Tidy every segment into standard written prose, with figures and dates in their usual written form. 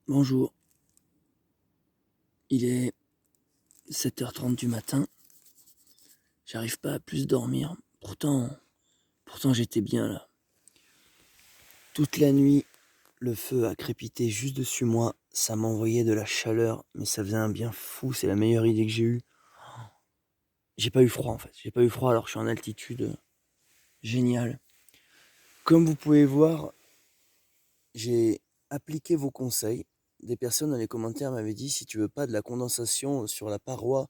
Bonjour, il est 7h30 du matin, j'arrive pas à plus dormir, pourtant j'étais bien là. Toute la nuit, le feu a crépité juste dessus moi, ça m'envoyait de la chaleur, mais ça faisait un bien fou, c'est la meilleure idée que j'ai eue. J'ai pas eu froid en fait, j'ai pas eu froid alors que je suis en altitude, génial. Comme vous pouvez voir, j'ai appliqué vos conseils. Des personnes dans les commentaires m'avaient dit si tu veux pas de la condensation sur la paroi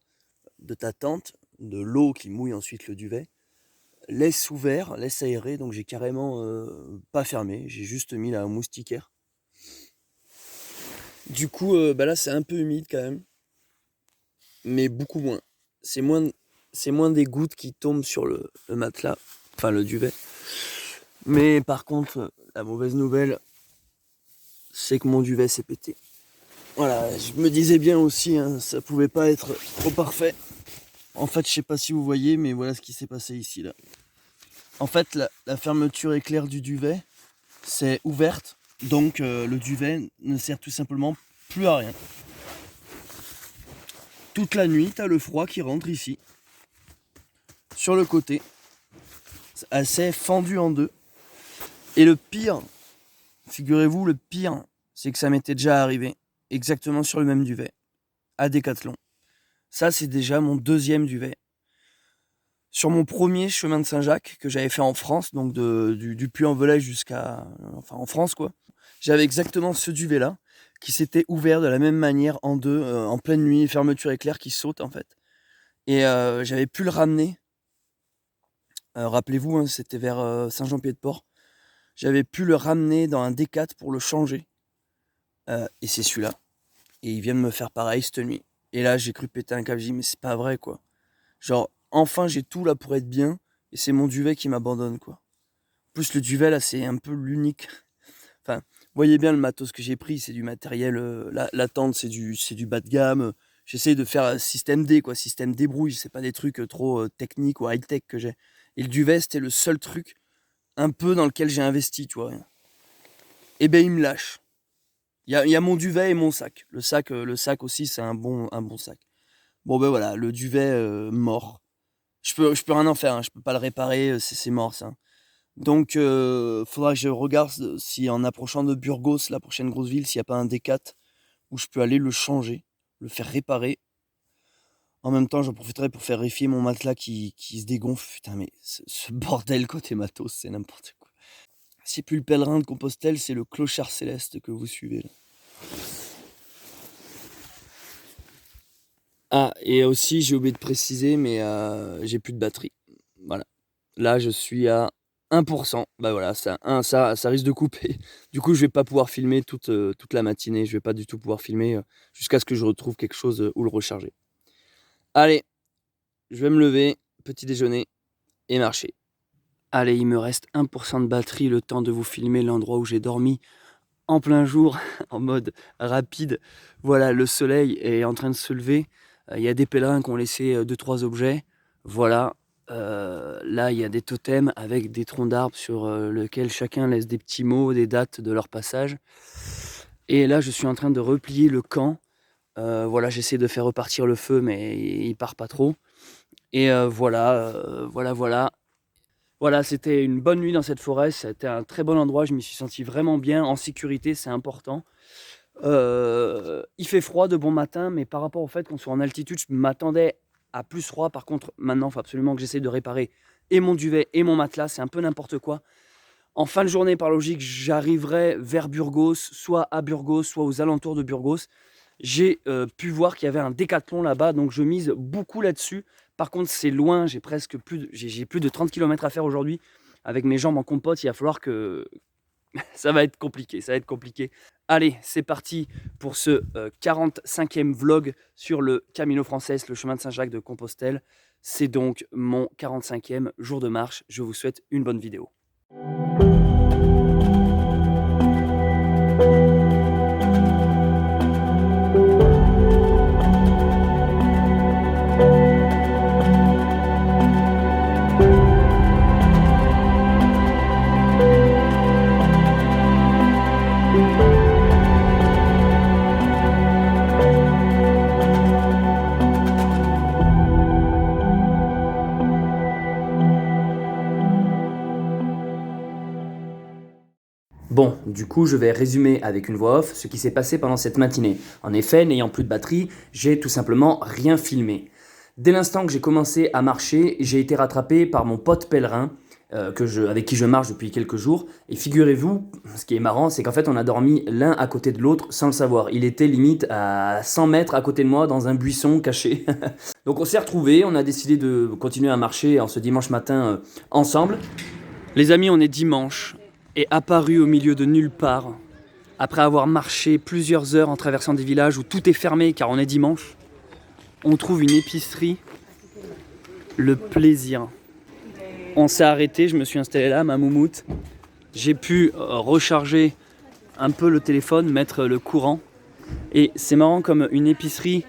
de ta tente, de l'eau qui mouille ensuite le duvet, laisse ouvert, laisse aérer, donc j'ai carrément pas fermé, j'ai juste mis la moustiquaire. Du coup, là c'est un peu humide quand même, mais beaucoup moins. C'est moins des gouttes qui tombent sur le matelas, enfin le duvet. Mais par contre, la mauvaise nouvelle, c'est que mon duvet s'est pété. Voilà, je me disais bien aussi, hein, ça pouvait pas être trop parfait. En fait, je sais pas si vous voyez, mais voilà ce qui s'est passé ici là. En fait, la fermeture éclair du duvet, c'est ouverte, donc le duvet ne sert tout simplement plus à rien. Toute la nuit, t'as le froid qui rentre ici, sur le côté. Elle s'est fendue en deux. Et le pire, figurez-vous, le pire, c'est que ça m'était déjà arrivé, exactement sur le même duvet, à Décathlon. Ça, c'est déjà mon deuxième duvet. Sur mon premier chemin de Saint-Jacques que j'avais fait en France, donc du Puy-en-Velay jusqu'à... Enfin, en France, quoi. J'avais exactement ce duvet-là, qui s'était ouvert de la même manière en deux, en pleine nuit, fermeture éclair qui saute, en fait. Et j'avais pu le ramener. Rappelez-vous, hein, c'était vers Saint-Jean-Pied-de-Port. J'avais pu le ramener dans un D4 pour le changer. Et c'est celui-là. Et il vient de me faire pareil cette nuit. Et là, j'ai cru péter un câble. J'ai dit, mais c'est pas vrai, quoi. Genre, enfin, j'ai tout là pour être bien. Et c'est mon duvet qui m'abandonne, quoi. En plus, le duvet, là, c'est un peu l'unique. Enfin, vous voyez bien le matos que j'ai pris. C'est du matériel. La tente, c'est du bas de gamme. J'essaie de faire système D, quoi. Système débrouille. C'est pas des trucs trop techniques ou high-tech que j'ai. Et le duvet, c'était le seul truc un peu dans lequel j'ai investi, tu vois. Et ben, il me lâche. Il y a mon duvet et mon sac. Le sac aussi, c'est un bon sac. Bon, ben voilà, le duvet mort. Je peux rien en faire, hein, je peux pas le réparer, c'est mort ça. Donc faudra que je regarde si en approchant de Burgos, la prochaine grosse ville, s'il n'y a pas un D4 où je peux aller le changer, le faire réparer. En même temps, j'en profiterai pour faire vérifier mon matelas qui se dégonfle. Putain, mais ce bordel côté matos, c'est n'importe quoi. C'est plus le pèlerin de Compostelle, c'est le clochard céleste que vous suivez là. Ah, et aussi, j'ai oublié de préciser, mais j'ai plus de batterie. Voilà. Là, je suis à 1%. Bah voilà, ça risque de couper. Du coup, je vais pas pouvoir filmer toute la matinée. Je vais pas du tout pouvoir filmer jusqu'à ce que je retrouve quelque chose où le recharger. Allez, je vais me lever, petit déjeuner et marcher. Allez, il me reste 1% de batterie, le temps de vous filmer l'endroit où j'ai dormi en plein jour, en mode rapide. Voilà, le soleil est en train de se lever. Il y a des pèlerins qui ont laissé 2-3 objets. Voilà. Là, il y a des totems avec des troncs d'arbres sur lesquels chacun laisse des petits mots, des dates de leur passage. Et là, je suis en train de replier le camp. Voilà, j'essaie de faire repartir le feu, mais il part pas trop. Et voilà. Voilà, c'était une bonne nuit dans cette forêt. C'était un très bon endroit. Je m'y suis senti vraiment bien, en sécurité, c'est important. Il fait froid de bon matin, mais par rapport au fait qu'on soit en altitude, je m'attendais à plus froid. Par contre, maintenant, il faut absolument que j'essaie de réparer et mon duvet et mon matelas. C'est un peu n'importe quoi. En fin de journée, par logique, j'arriverai vers Burgos, soit à Burgos, soit aux alentours de Burgos. J'ai pu voir qu'il y avait un Décathlon là-bas, donc je mise beaucoup là-dessus. Par contre, c'est loin, j'ai plus de 30 km à faire aujourd'hui. Avec mes jambes en compote, il va falloir que... ça va être compliqué. Allez, c'est parti pour ce 45e vlog sur le Camino Frances, le chemin de Saint-Jacques de Compostelle. C'est donc mon 45e jour de marche. Je vous souhaite une bonne vidéo. Du coup, je vais résumer avec une voix off ce qui s'est passé pendant cette matinée. En effet, n'ayant plus de batterie, j'ai tout simplement rien filmé. Dès l'instant que j'ai commencé à marcher, j'ai été rattrapé par mon pote pèlerin, avec qui je marche depuis quelques jours. Et figurez-vous, ce qui est marrant, c'est qu'en fait, on a dormi l'un à côté de l'autre sans le savoir. Il était limite à 100 mètres à côté de moi, dans un buisson caché. Donc on s'est retrouvés, on a décidé de continuer à marcher en ce dimanche matin ensemble. Les amis, on est dimanche, et apparu au milieu de nulle part, après avoir marché plusieurs heures en traversant des villages où tout est fermé car on est dimanche, on trouve une épicerie, le plaisir. On s'est arrêté, je me suis installé là, ma moumoute. J'ai pu recharger un peu le téléphone, mettre le courant. Et c'est marrant comme une épicerie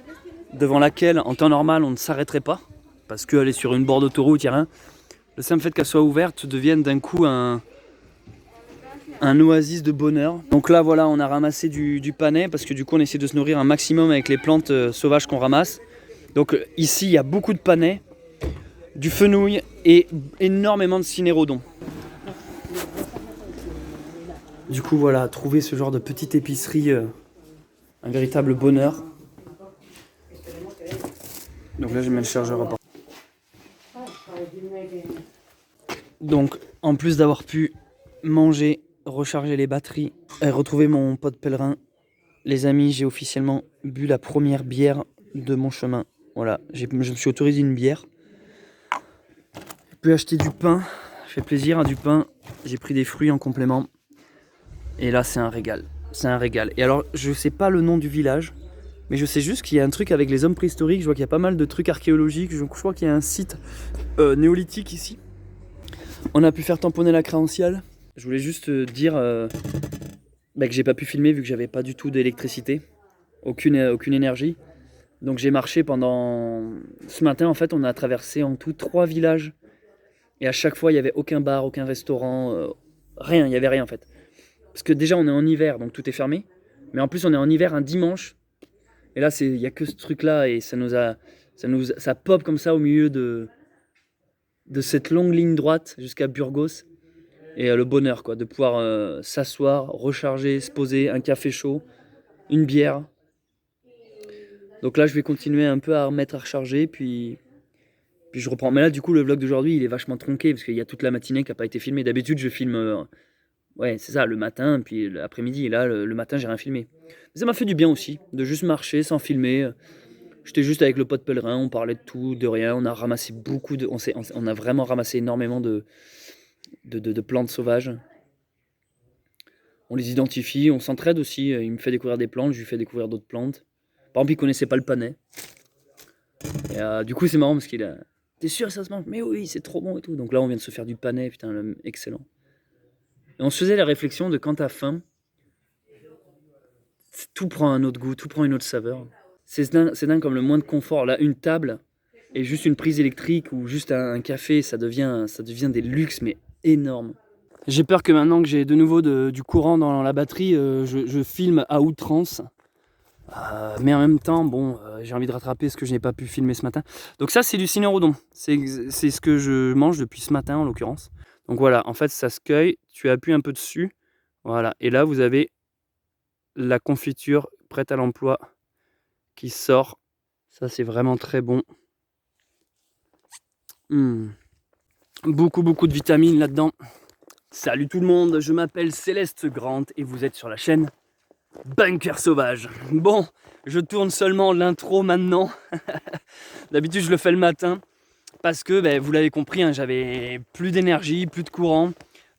devant laquelle, en temps normal, on ne s'arrêterait pas, parce qu'elle est sur une bord d'autoroute, il n'y a rien. Le simple fait qu'elle soit ouverte devienne d'un coup un oasis de bonheur. Donc là, voilà, on a ramassé du panais, parce que du coup, on essaie de se nourrir un maximum avec les plantes sauvages qu'on ramasse. Donc ici, il y a beaucoup de panais, du fenouil et énormément de cinérodon. Du coup, voilà, trouver ce genre de petite épicerie, un véritable bonheur. Donc là, je mets le chargeur à part. Donc, en plus d'avoir pu manger, recharger les batteries et retrouver mon pote pèlerin, les amis, j'ai officiellement bu la première bière de mon chemin. Voilà, je me suis autorisé une bière. J'ai pu acheter du pain, fait plaisir à du pain. J'ai pris des fruits en complément. Et là, c'est un régal. C'est un régal. Et alors, je sais pas le nom du village, mais je sais juste qu'il y a un truc avec les hommes préhistoriques. Je vois qu'il y a pas mal de trucs archéologiques. Je crois qu'il y a un site néolithique ici. On a pu faire tamponner la crédentiale. Je voulais juste dire que j'ai pas pu filmer vu que j'avais pas du tout d'électricité. Aucune énergie. Donc j'ai marché pendant... Ce matin, en fait, on a traversé en tout 3 villages. Et à chaque fois, il n'y avait aucun bar, aucun restaurant, rien, il n'y avait rien en fait. Parce que déjà, on est en hiver, donc tout est fermé. Mais en plus, on est en hiver un dimanche. Et là, il n'y a que ce truc-là et ça pop comme ça au milieu de cette longue ligne droite jusqu'à Burgos. Et le bonheur, quoi, de pouvoir s'asseoir, recharger, se poser, un café chaud, une bière. Donc là, je vais continuer un peu à remettre à recharger, puis je reprends. Mais là, du coup, le vlog d'aujourd'hui, il est vachement tronqué, parce qu'il y a toute la matinée qui n'a pas été filmée. D'habitude, je filme, ouais, c'est ça, le matin, puis l'après-midi. Et là, le matin, j'ai rien filmé. Mais ça m'a fait du bien aussi, de juste marcher sans filmer. J'étais juste avec le pote pèlerin, on parlait de tout, de rien. On a ramassé beaucoup de... On a vraiment ramassé énormément de plantes sauvages. On les identifie, on s'entraide aussi. Il me fait découvrir des plantes, je lui fais découvrir d'autres plantes. Par exemple, il connaissait pas le panais. Et du coup, c'est marrant parce qu'il a... T'es sûr ça se mange? Mais oui, c'est trop bon et tout. Donc là, on vient de se faire du panais, putain, excellent. Et on se faisait la réflexion de quand t'as faim, tout prend un autre goût, tout prend une autre saveur. C'est dingue comme le moins de confort. Là, une table et juste une prise électrique ou juste un café, ça devient des luxes, mais énormes. J'ai peur que maintenant que j'ai de nouveau du courant dans la batterie, je filme à outrance. Mais en même temps, bon, j'ai envie de rattraper ce que je n'ai pas pu filmer ce matin. Donc ça, c'est du cinérodon. C'est ce que je mange depuis ce matin, en l'occurrence. Donc voilà, en fait, ça se cueille. Tu appuies un peu dessus. Voilà. Et là, vous avez la confiture prête à l'emploi qui sort. Ça, c'est vraiment très bon. Beaucoup de vitamines là-dedans. Salut tout le monde, je m'appelle Céleste Grant et vous êtes sur la chaîne Bunker Sauvage. Bon, je tourne seulement l'intro maintenant. D'habitude, je le fais le matin parce que, vous l'avez compris, hein, j'avais plus d'énergie, plus de courant,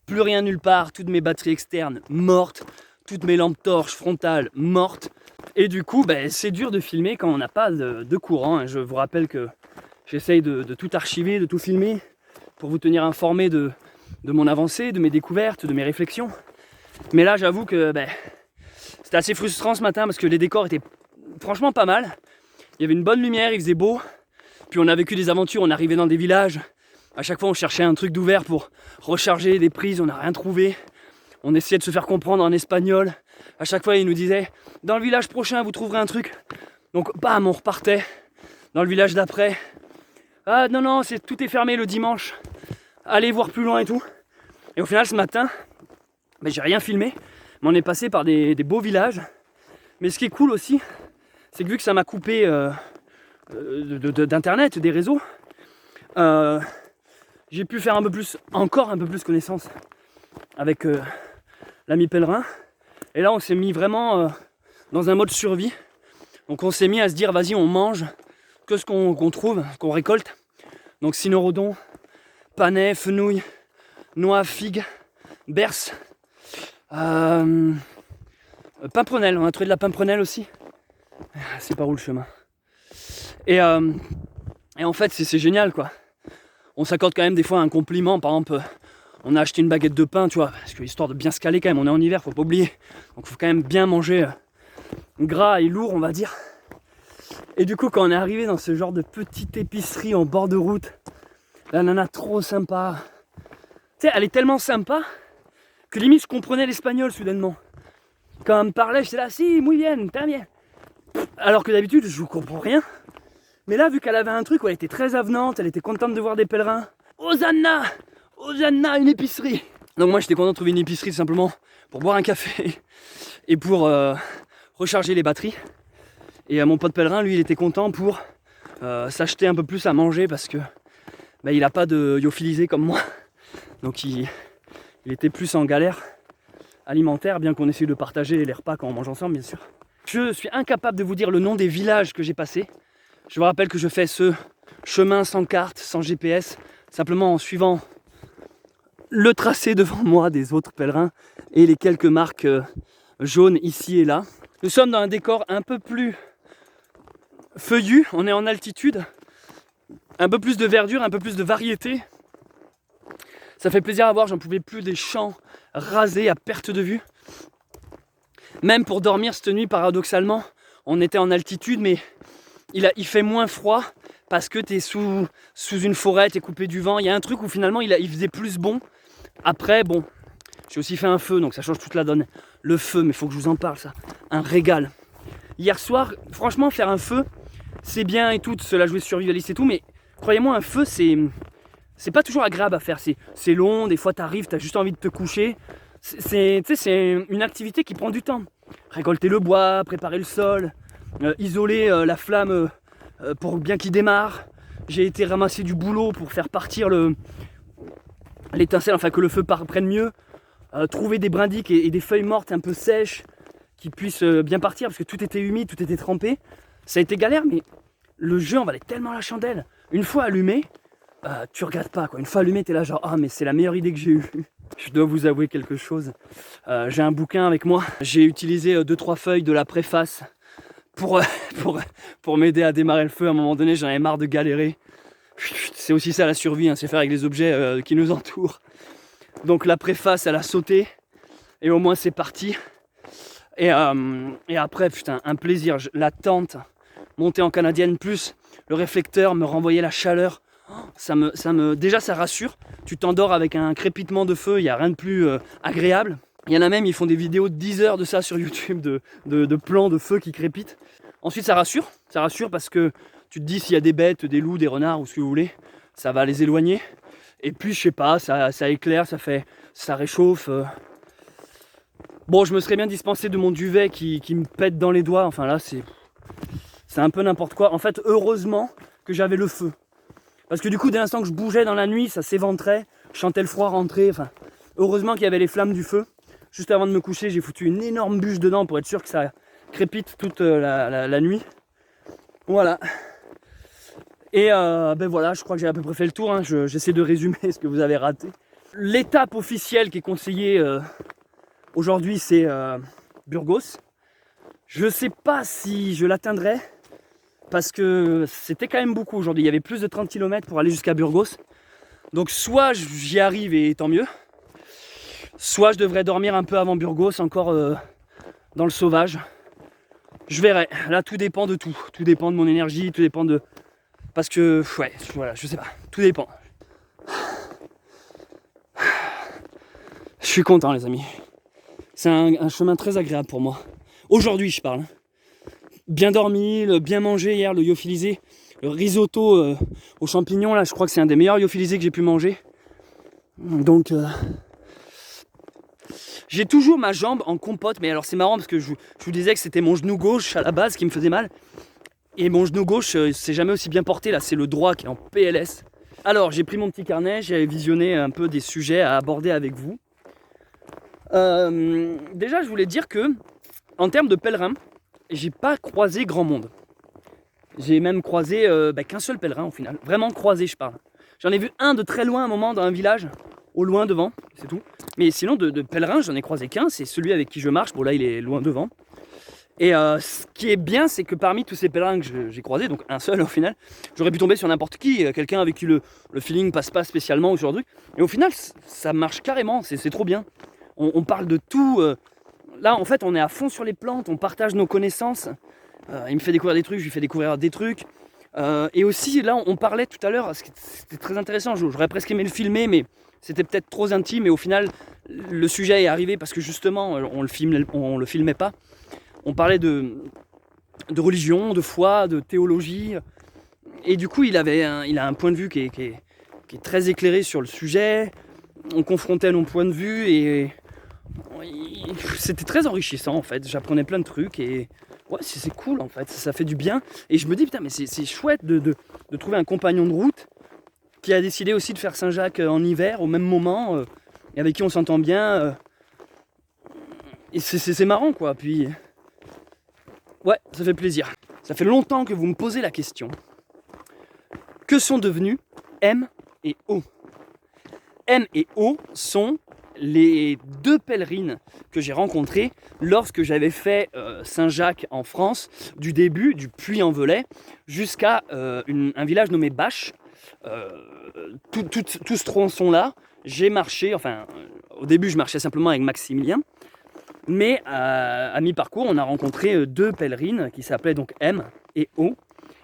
plus rien nulle part, toutes mes batteries externes mortes, toutes mes lampes torches frontales mortes. Et du coup, c'est dur de filmer quand on n'a pas de courant. Hein. Je vous rappelle que j'essaye de tout archiver, de tout filmer pour vous tenir informé de mon avancée, de mes découvertes, de mes réflexions. Mais là, j'avoue que c'était assez frustrant ce matin parce que les décors étaient franchement pas mal. Il y avait une bonne lumière, il faisait beau. Puis on a vécu des aventures, on arrivait dans des villages. À chaque fois, on cherchait un truc d'ouvert pour recharger des prises, on n'a rien trouvé. On essayait de se faire comprendre en espagnol. À chaque fois, il nous disait « Dans le village prochain, vous trouverez un truc. » Donc, bam, on repartait. Dans le village d'après. « Ah non, tout est fermé le dimanche. Allez voir plus loin et tout. » Et au final, ce matin, j'ai rien filmé Mais on est passé par des beaux villages. Mais ce qui est cool aussi, c'est que vu que ça m'a coupé d'internet, des réseaux, j'ai pu faire encore un peu plus connaissance avec l'ami pèlerin. Et là on s'est mis vraiment dans un mode survie. Donc on s'est mis à se dire vas-y on mange que ce qu'on trouve, qu'on récolte. Donc cynorhodon, panais, fenouil, noix, figues, berce, pimprenelle, on a trouvé de la pimprenelle aussi. C'est par où le chemin? Et en fait c'est génial quoi. On s'accorde quand même des fois un compliment, par exemple on a acheté une baguette de pain, tu vois, parce que histoire de bien se caler quand même, on est en hiver, faut pas oublier. Donc faut quand même bien manger gras et lourd on va dire. Et du coup quand on est arrivé dans ce genre de petite épicerie en bord de route, la nana trop sympa. Tu sais, elle est tellement sympa que limite je comprenais l'espagnol soudainement. Quand elle me parlait, j'étais là, si, muy bien, très bien. Alors que d'habitude je comprends rien. Mais là vu qu'elle avait un truc où elle était très avenante, elle était contente de voir des pèlerins. Hosanna, Hosanna, une épicerie. Donc moi j'étais content de trouver une épicerie tout simplement pour boire un café et pour recharger les batteries. Et mon pote pèlerin, lui, il était content pour s'acheter un peu plus à manger parce que il n'a pas de lyophilisé comme moi. Donc il était plus en galère alimentaire, bien qu'on essaye de partager les repas quand on mange ensemble, bien sûr. Je suis incapable de vous dire le nom des villages que j'ai passés. Je vous rappelle que je fais ce chemin sans carte, sans GPS, simplement en suivant le tracé devant moi des autres pèlerins et les quelques marques jaunes ici et là. Nous sommes dans un décor un peu plus feuillu, on est en altitude, un peu plus de verdure, un peu plus de variété. Ça fait plaisir à voir, j'en pouvais plus des champs rasés à perte de vue. Même pour dormir cette nuit, paradoxalement, on était en altitude, mais il fait moins froid parce que tu es sous une forêt, tu es coupé du vent. Il y a un truc où finalement il faisait plus bon. Après, bon, j'ai aussi fait un feu, donc ça change toute la donne. Le feu, mais il faut que je vous en parle, ça. Un régal. Hier soir, franchement, faire un feu, c'est bien et tout, cela jouer survivaliste et tout, mais croyez-moi, un feu, c'est pas toujours agréable à faire. C'est long, des fois t'arrives, t'as juste envie de te coucher. C'est une activité qui prend du temps. Récolter le bois, préparer le sol, isoler la flamme pour bien qu'il démarre. J'ai été ramasser du boulot pour faire partir l'étincelle, enfin que le feu prenne mieux. Trouver des brindilles et des feuilles mortes un peu sèches qui puissent bien partir parce que tout était humide, tout était trempé. Ça a été galère, mais le jeu en valait tellement la chandelle. Une fois allumé, tu regardes pas quoi. Une fois allumé, t'es là genre ah mais c'est la meilleure idée que j'ai eue. Je dois vous avouer quelque chose. J'ai un bouquin avec moi. J'ai utilisé 2-3 feuilles de la préface pour m'aider à démarrer le feu. À un moment donné, j'en avais marre de galérer. C'est aussi ça la survie, hein, c'est faire avec les objets qui nous entourent. Donc la préface, elle a sauté et au moins c'est parti. Et après, putain, un plaisir. La tente, montée en canadienne, plus le réflecteur me renvoyait la chaleur. Déjà ça rassure. Tu t'endors avec un crépitement de feu, il n'y a rien de plus agréable. Il y en a même, ils font des vidéos de 10 heures de ça sur YouTube, de plans de feu qui crépitent. Ensuite ça rassure parce que tu te dis s'il y a des bêtes, des loups, des renards ou ce que vous voulez, ça va les éloigner. Et puis je sais pas, ça éclaire, ça réchauffe. Bon, je me serais bien dispensé de mon duvet qui me pète dans les doigts. Enfin là, c'est un peu n'importe quoi. En fait, heureusement que j'avais le feu. Parce que du coup, dès l'instant que je bougeais dans la nuit, ça s'éventrait. Je sentais le froid rentrer. Enfin, heureusement qu'il y avait les flammes du feu. Juste avant de me coucher, j'ai foutu une énorme bûche dedans pour être sûr que ça crépite toute la nuit. Voilà. Et ben voilà, je crois que j'ai à peu près fait le tour. Hein. J'essaie de résumer ce que vous avez raté. L'étape officielle qui est conseillée aujourd'hui, c'est Burgos. Je sais pas si je l'atteindrai parce que c'était quand même beaucoup aujourd'hui. Il y avait plus de 30 km pour aller jusqu'à Burgos. Donc soit j'y arrive et tant mieux, soit je devrais dormir un peu avant Burgos, encore dans le sauvage. Je verrai. Là, tout dépend de tout. Tout dépend de mon énergie, tout dépend de... Parce que, ouais, voilà, je sais pas. Tout dépend. Je suis content, les amis. C'est un chemin très agréable pour moi. Aujourd'hui, je parle. Bien dormi, bien mangé hier, le lyophilisé. Le risotto aux champignons, là, je crois que c'est un des meilleurs lyophilisés que j'ai pu manger. Donc, J'ai toujours ma jambe en compote, mais alors c'est marrant parce que je vous disais que c'était mon genou gauche à la base qui me faisait mal. Et mon genou gauche, c'est jamais aussi bien porté, là c'est le droit qui est en PLS. Alors j'ai pris mon petit carnet, j'ai visionné un peu des sujets à aborder avec vous. Déjà je voulais dire que, en termes de pèlerins, j'ai pas croisé grand monde. J'ai même croisé qu'un seul pèlerin au final, vraiment croisé je parle. J'en ai vu un de très loin un moment dans un village, au loin devant, c'est tout. Mais sinon de pèlerins j'en ai croisé qu'un, c'est celui avec qui je marche, bon là il est loin devant. Et ce qui est bien, c'est que parmi tous ces pèlerins que j'ai croisés, donc un seul au final, j'aurais pu tomber sur n'importe qui, quelqu'un avec qui le feeling passe pas spécialement ou ce genre de truc. Et au final, ça marche carrément, c'est trop bien. On parle de tout. Là, en fait, on est à fond sur les plantes, on partage nos connaissances. Il me fait découvrir des trucs, je lui fais découvrir des trucs. Et aussi, là, on parlait tout à l'heure, c'était très intéressant, j'aurais presque aimé le filmer, mais c'était peut-être trop intime. Et au final, le sujet est arrivé parce que justement, on le filmait pas. On parlait de religion, de foi, de théologie. Et du coup, il a un point de vue qui est très éclairé sur le sujet. On confrontait nos points de vue et c'était très enrichissant en fait. J'apprenais plein de trucs et ouais, c'est cool en fait. Ça fait du bien. Et je me dis, putain, mais c'est chouette de trouver un compagnon de route qui a décidé aussi de faire Saint-Jacques en hiver au même moment et avec qui on s'entend bien. Et c'est marrant quoi. Puis. Ouais, ça fait plaisir. Ça fait longtemps que vous me posez la question. Que sont devenus M et O? M et O sont les deux pèlerines que j'ai rencontrées lorsque j'avais fait Saint-Jacques en France, du début, du Puy-en-Velay, jusqu'à un village nommé Bâche. Tout ce tronçon-là, j'ai marché, au début je marchais simplement avec Maximilien, mais à mi-parcours, on a rencontré deux pèlerines qui s'appelaient donc M et O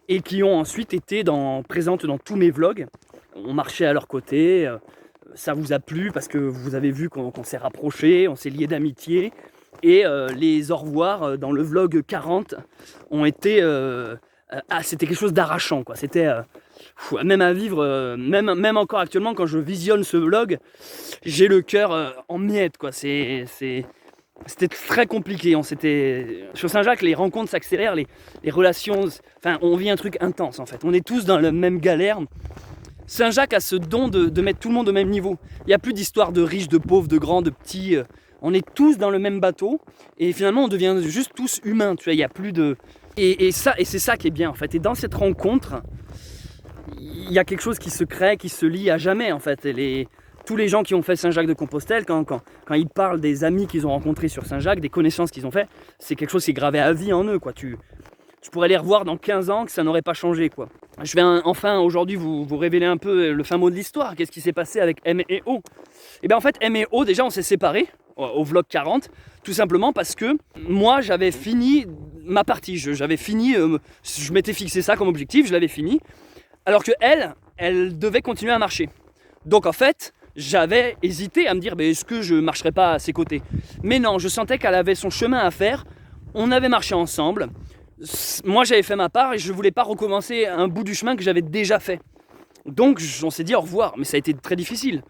et qui ont ensuite été présentes dans tous mes vlogs. On marchait à leur côté, ça vous a plu parce que vous avez vu qu'on s'est rapprochés, on s'est liés d'amitié et les au revoir dans le vlog 40 ont été... c'était quelque chose d'arrachant, quoi. C'était même à vivre, même encore actuellement quand je visionne ce vlog, j'ai le cœur en miettes, quoi. C'était très compliqué, sur Saint-Jacques, les rencontres s'accélèrent, les relations, on vit un truc intense en fait, on est tous dans la même galère. Saint-Jacques a ce don de mettre tout le monde au même niveau, il n'y a plus d'histoire de riches, de pauvres, de grands, de petits, on est tous dans le même bateau, et finalement on devient juste tous humains, tu vois, il n'y a plus de... Et c'est ça qui est bien en fait, et dans cette rencontre, il y a quelque chose qui se crée, qui se lie à jamais en fait, tous les gens qui ont fait Saint-Jacques-de-Compostelle, quand ils parlent des amis qu'ils ont rencontrés sur Saint-Jacques, des connaissances qu'ils ont fait, c'est quelque chose qui est gravé à vie en eux, quoi. Tu pourrais les revoir dans 15 ans, que ça n'aurait pas changé, quoi. Je vais enfin aujourd'hui vous révéler un peu le fin mot de l'histoire. Qu'est-ce qui s'est passé avec M et O? Et bien en fait, M et O, déjà on s'est séparés au vlog 40, tout simplement parce que moi j'avais fini ma partie, j'avais fini, je m'étais fixé ça comme objectif, je l'avais fini, alors que elle devait continuer à marcher. Donc en fait, j'avais hésité à me dire est-ce que je marcherais pas à ses côtés. Mais non, je sentais qu'elle avait son chemin à faire. On avait marché ensemble. Moi j'avais fait ma part et je voulais pas recommencer un bout du chemin que j'avais déjà fait. Donc on s'est dit au revoir, mais ça a été très difficile.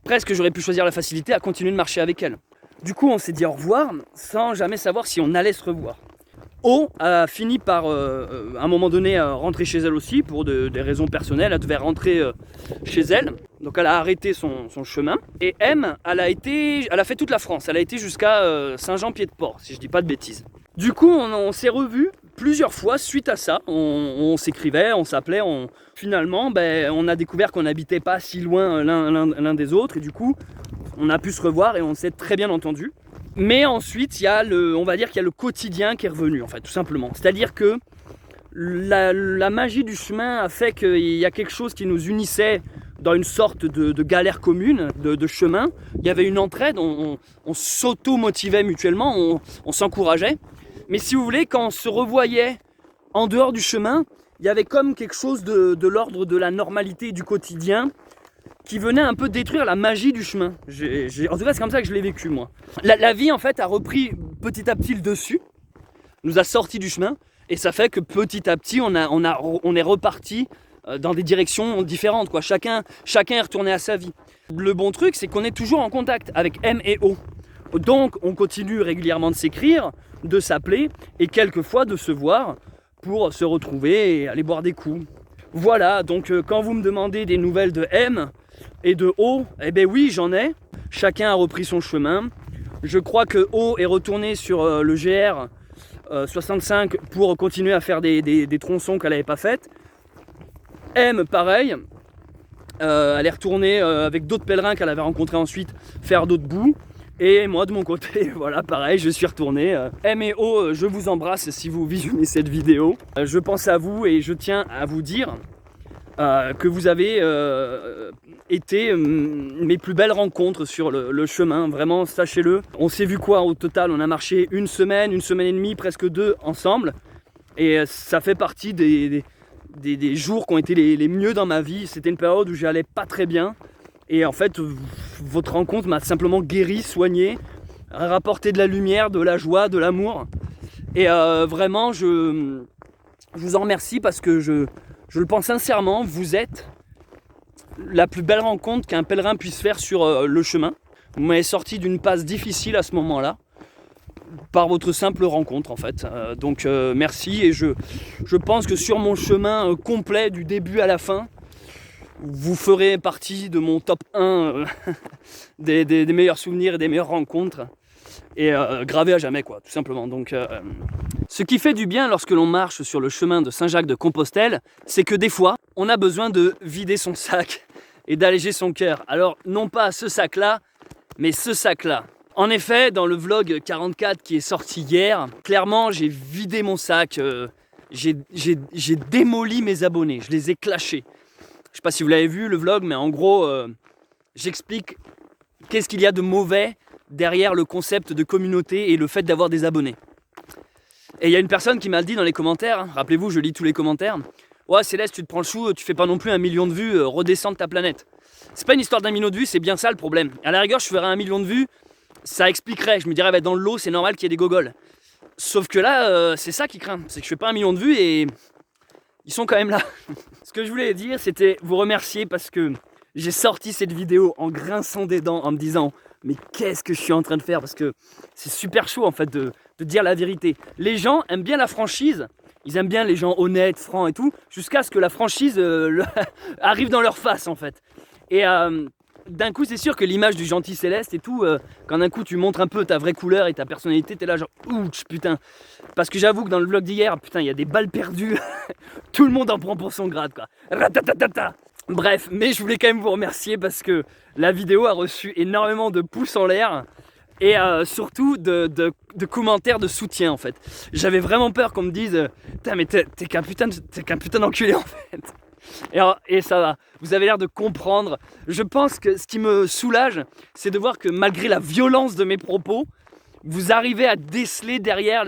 Presque j'aurais pu choisir la facilité à continuer de marcher avec elle. Du coup on s'est dit au revoir sans jamais savoir si on allait se revoir. O a fini par, à un moment donné, rentrer chez elle aussi, pour des raisons personnelles. Elle devait rentrer chez elle, donc elle a arrêté son chemin. Et M, elle a fait toute la France, elle a été jusqu'à Saint-Jean-Pied-de-Port, si je dis pas de bêtises. Du coup, on s'est revus plusieurs fois suite à ça. On s'écrivait, on s'appelait, finalement, on a découvert qu'on n'habitait pas si loin l'un des autres, et du coup, on a pu se revoir et on s'est très bien entendus. Mais ensuite, on va dire qu'il y a le quotidien qui est revenu, en fait, tout simplement. C'est-à-dire que la magie du chemin a fait qu'il y a quelque chose qui nous unissait dans une sorte de galère commune, de chemin. Il y avait une entraide, on s'auto-motivait mutuellement, on s'encourageait. Mais si vous voulez, quand on se revoyait en dehors du chemin, il y avait comme quelque chose de l'ordre de la normalité du quotidien, qui venait un peu détruire la magie du chemin. En tout cas, c'est comme ça que je l'ai vécu, moi. La vie, en fait, a repris petit à petit le dessus, nous a sortis du chemin, et ça fait que petit à petit, on est reparti dans des directions différentes, quoi. Chacun est retourné à sa vie. Le bon truc, c'est qu'on est toujours en contact avec M et O. Donc on continue régulièrement de s'écrire, de s'appeler et quelquefois de se voir pour se retrouver et aller boire des coups. Voilà, donc quand vous me demandez des nouvelles de M et de O, eh ben oui, j'en ai. Chacun a repris son chemin. Je crois que O est retourné sur le GR 65 pour continuer à faire des tronçons qu'elle n'avait pas faites. M, pareil. Elle est retournée avec d'autres pèlerins qu'elle avait rencontrés ensuite faire d'autres bouts. Et moi de mon côté, voilà, pareil, je suis retourné. M et O, je vous embrasse si vous visionnez cette vidéo. Je pense à vous et je tiens à vous dire que vous avez été mes plus belles rencontres sur le chemin. Vraiment, sachez-le. On s'est vu quoi au total? On a marché une semaine et demie, presque 2 ensemble. Et ça fait partie des jours qui ont été les mieux dans ma vie. C'était une période où j'allais pas très bien. Et en fait, votre rencontre m'a simplement guéri, soigné, rapporté de la lumière, de la joie, de l'amour. Et vraiment, je vous en remercie parce que je le pense sincèrement, vous êtes la plus belle rencontre qu'un pèlerin puisse faire sur le chemin. Vous m'avez sorti d'une passe difficile à ce moment-là, par votre simple rencontre en fait. Donc merci, et je pense que sur mon chemin complet du début à la fin, vous ferez partie de mon top 1 des meilleurs souvenirs et des meilleures rencontres. Et gravés à jamais, quoi, tout simplement. Donc, ce qui fait du bien lorsque l'on marche sur le chemin de Saint-Jacques-de-Compostelle, c'est que des fois, on a besoin de vider son sac et d'alléger son cœur. Alors, non pas ce sac-là, mais ce sac-là. En effet, dans le vlog 44 qui est sorti hier, clairement, j'ai vidé mon sac. J'ai démoli mes abonnés, je les ai clashés. Je sais pas si vous l'avez vu le vlog, mais en gros, j'explique qu'est-ce qu'il y a de mauvais derrière le concept de communauté et le fait d'avoir des abonnés. Et il y a une personne qui m'a dit dans les commentaires, hein, rappelez-vous, je lis tous les commentaires, ouais Céleste, tu te prends le chou, tu fais pas non plus 1 million de vues, redescends de ta planète. C'est pas une histoire d'1 million de vues, c'est bien ça le problème. À la rigueur, je ferais 1 million de vues, ça expliquerait, je me dirais, bah, dans le lot, c'est normal qu'il y ait des gogoles. Sauf que là, c'est ça qui craint, c'est que je fais pas 1 million de vues et ils sont quand même là. Ce que je voulais dire, c'était vous remercier parce que j'ai sorti cette vidéo en grinçant des dents, en me disant mais qu'est-ce que je suis en train de faire? Parce que c'est super chaud en fait de dire la vérité. Les gens aiment bien la franchise, ils aiment bien les gens honnêtes, francs et tout, jusqu'à ce que la franchise arrive dans leur face en fait. Et d'un coup c'est sûr que l'image du gentil Céleste et tout, quand d'un coup tu montres un peu ta vraie couleur et ta personnalité, t'es là genre ouch putain. Parce que j'avoue que dans le vlog d'hier, putain il y a des balles perdues, tout le monde en prend pour son grade quoi. Ratatatata. Bref, mais je voulais quand même vous remercier parce que la vidéo a reçu énormément de pouces en l'air et surtout de commentaires de soutien en fait. J'avais vraiment peur qu'on me dise putain mais t'es qu'un putain d'enculé en fait. Et ça va, vous avez l'air de comprendre. Je pense que ce qui me soulage, c'est de voir que malgré la violence de mes propos, vous arrivez à déceler derrière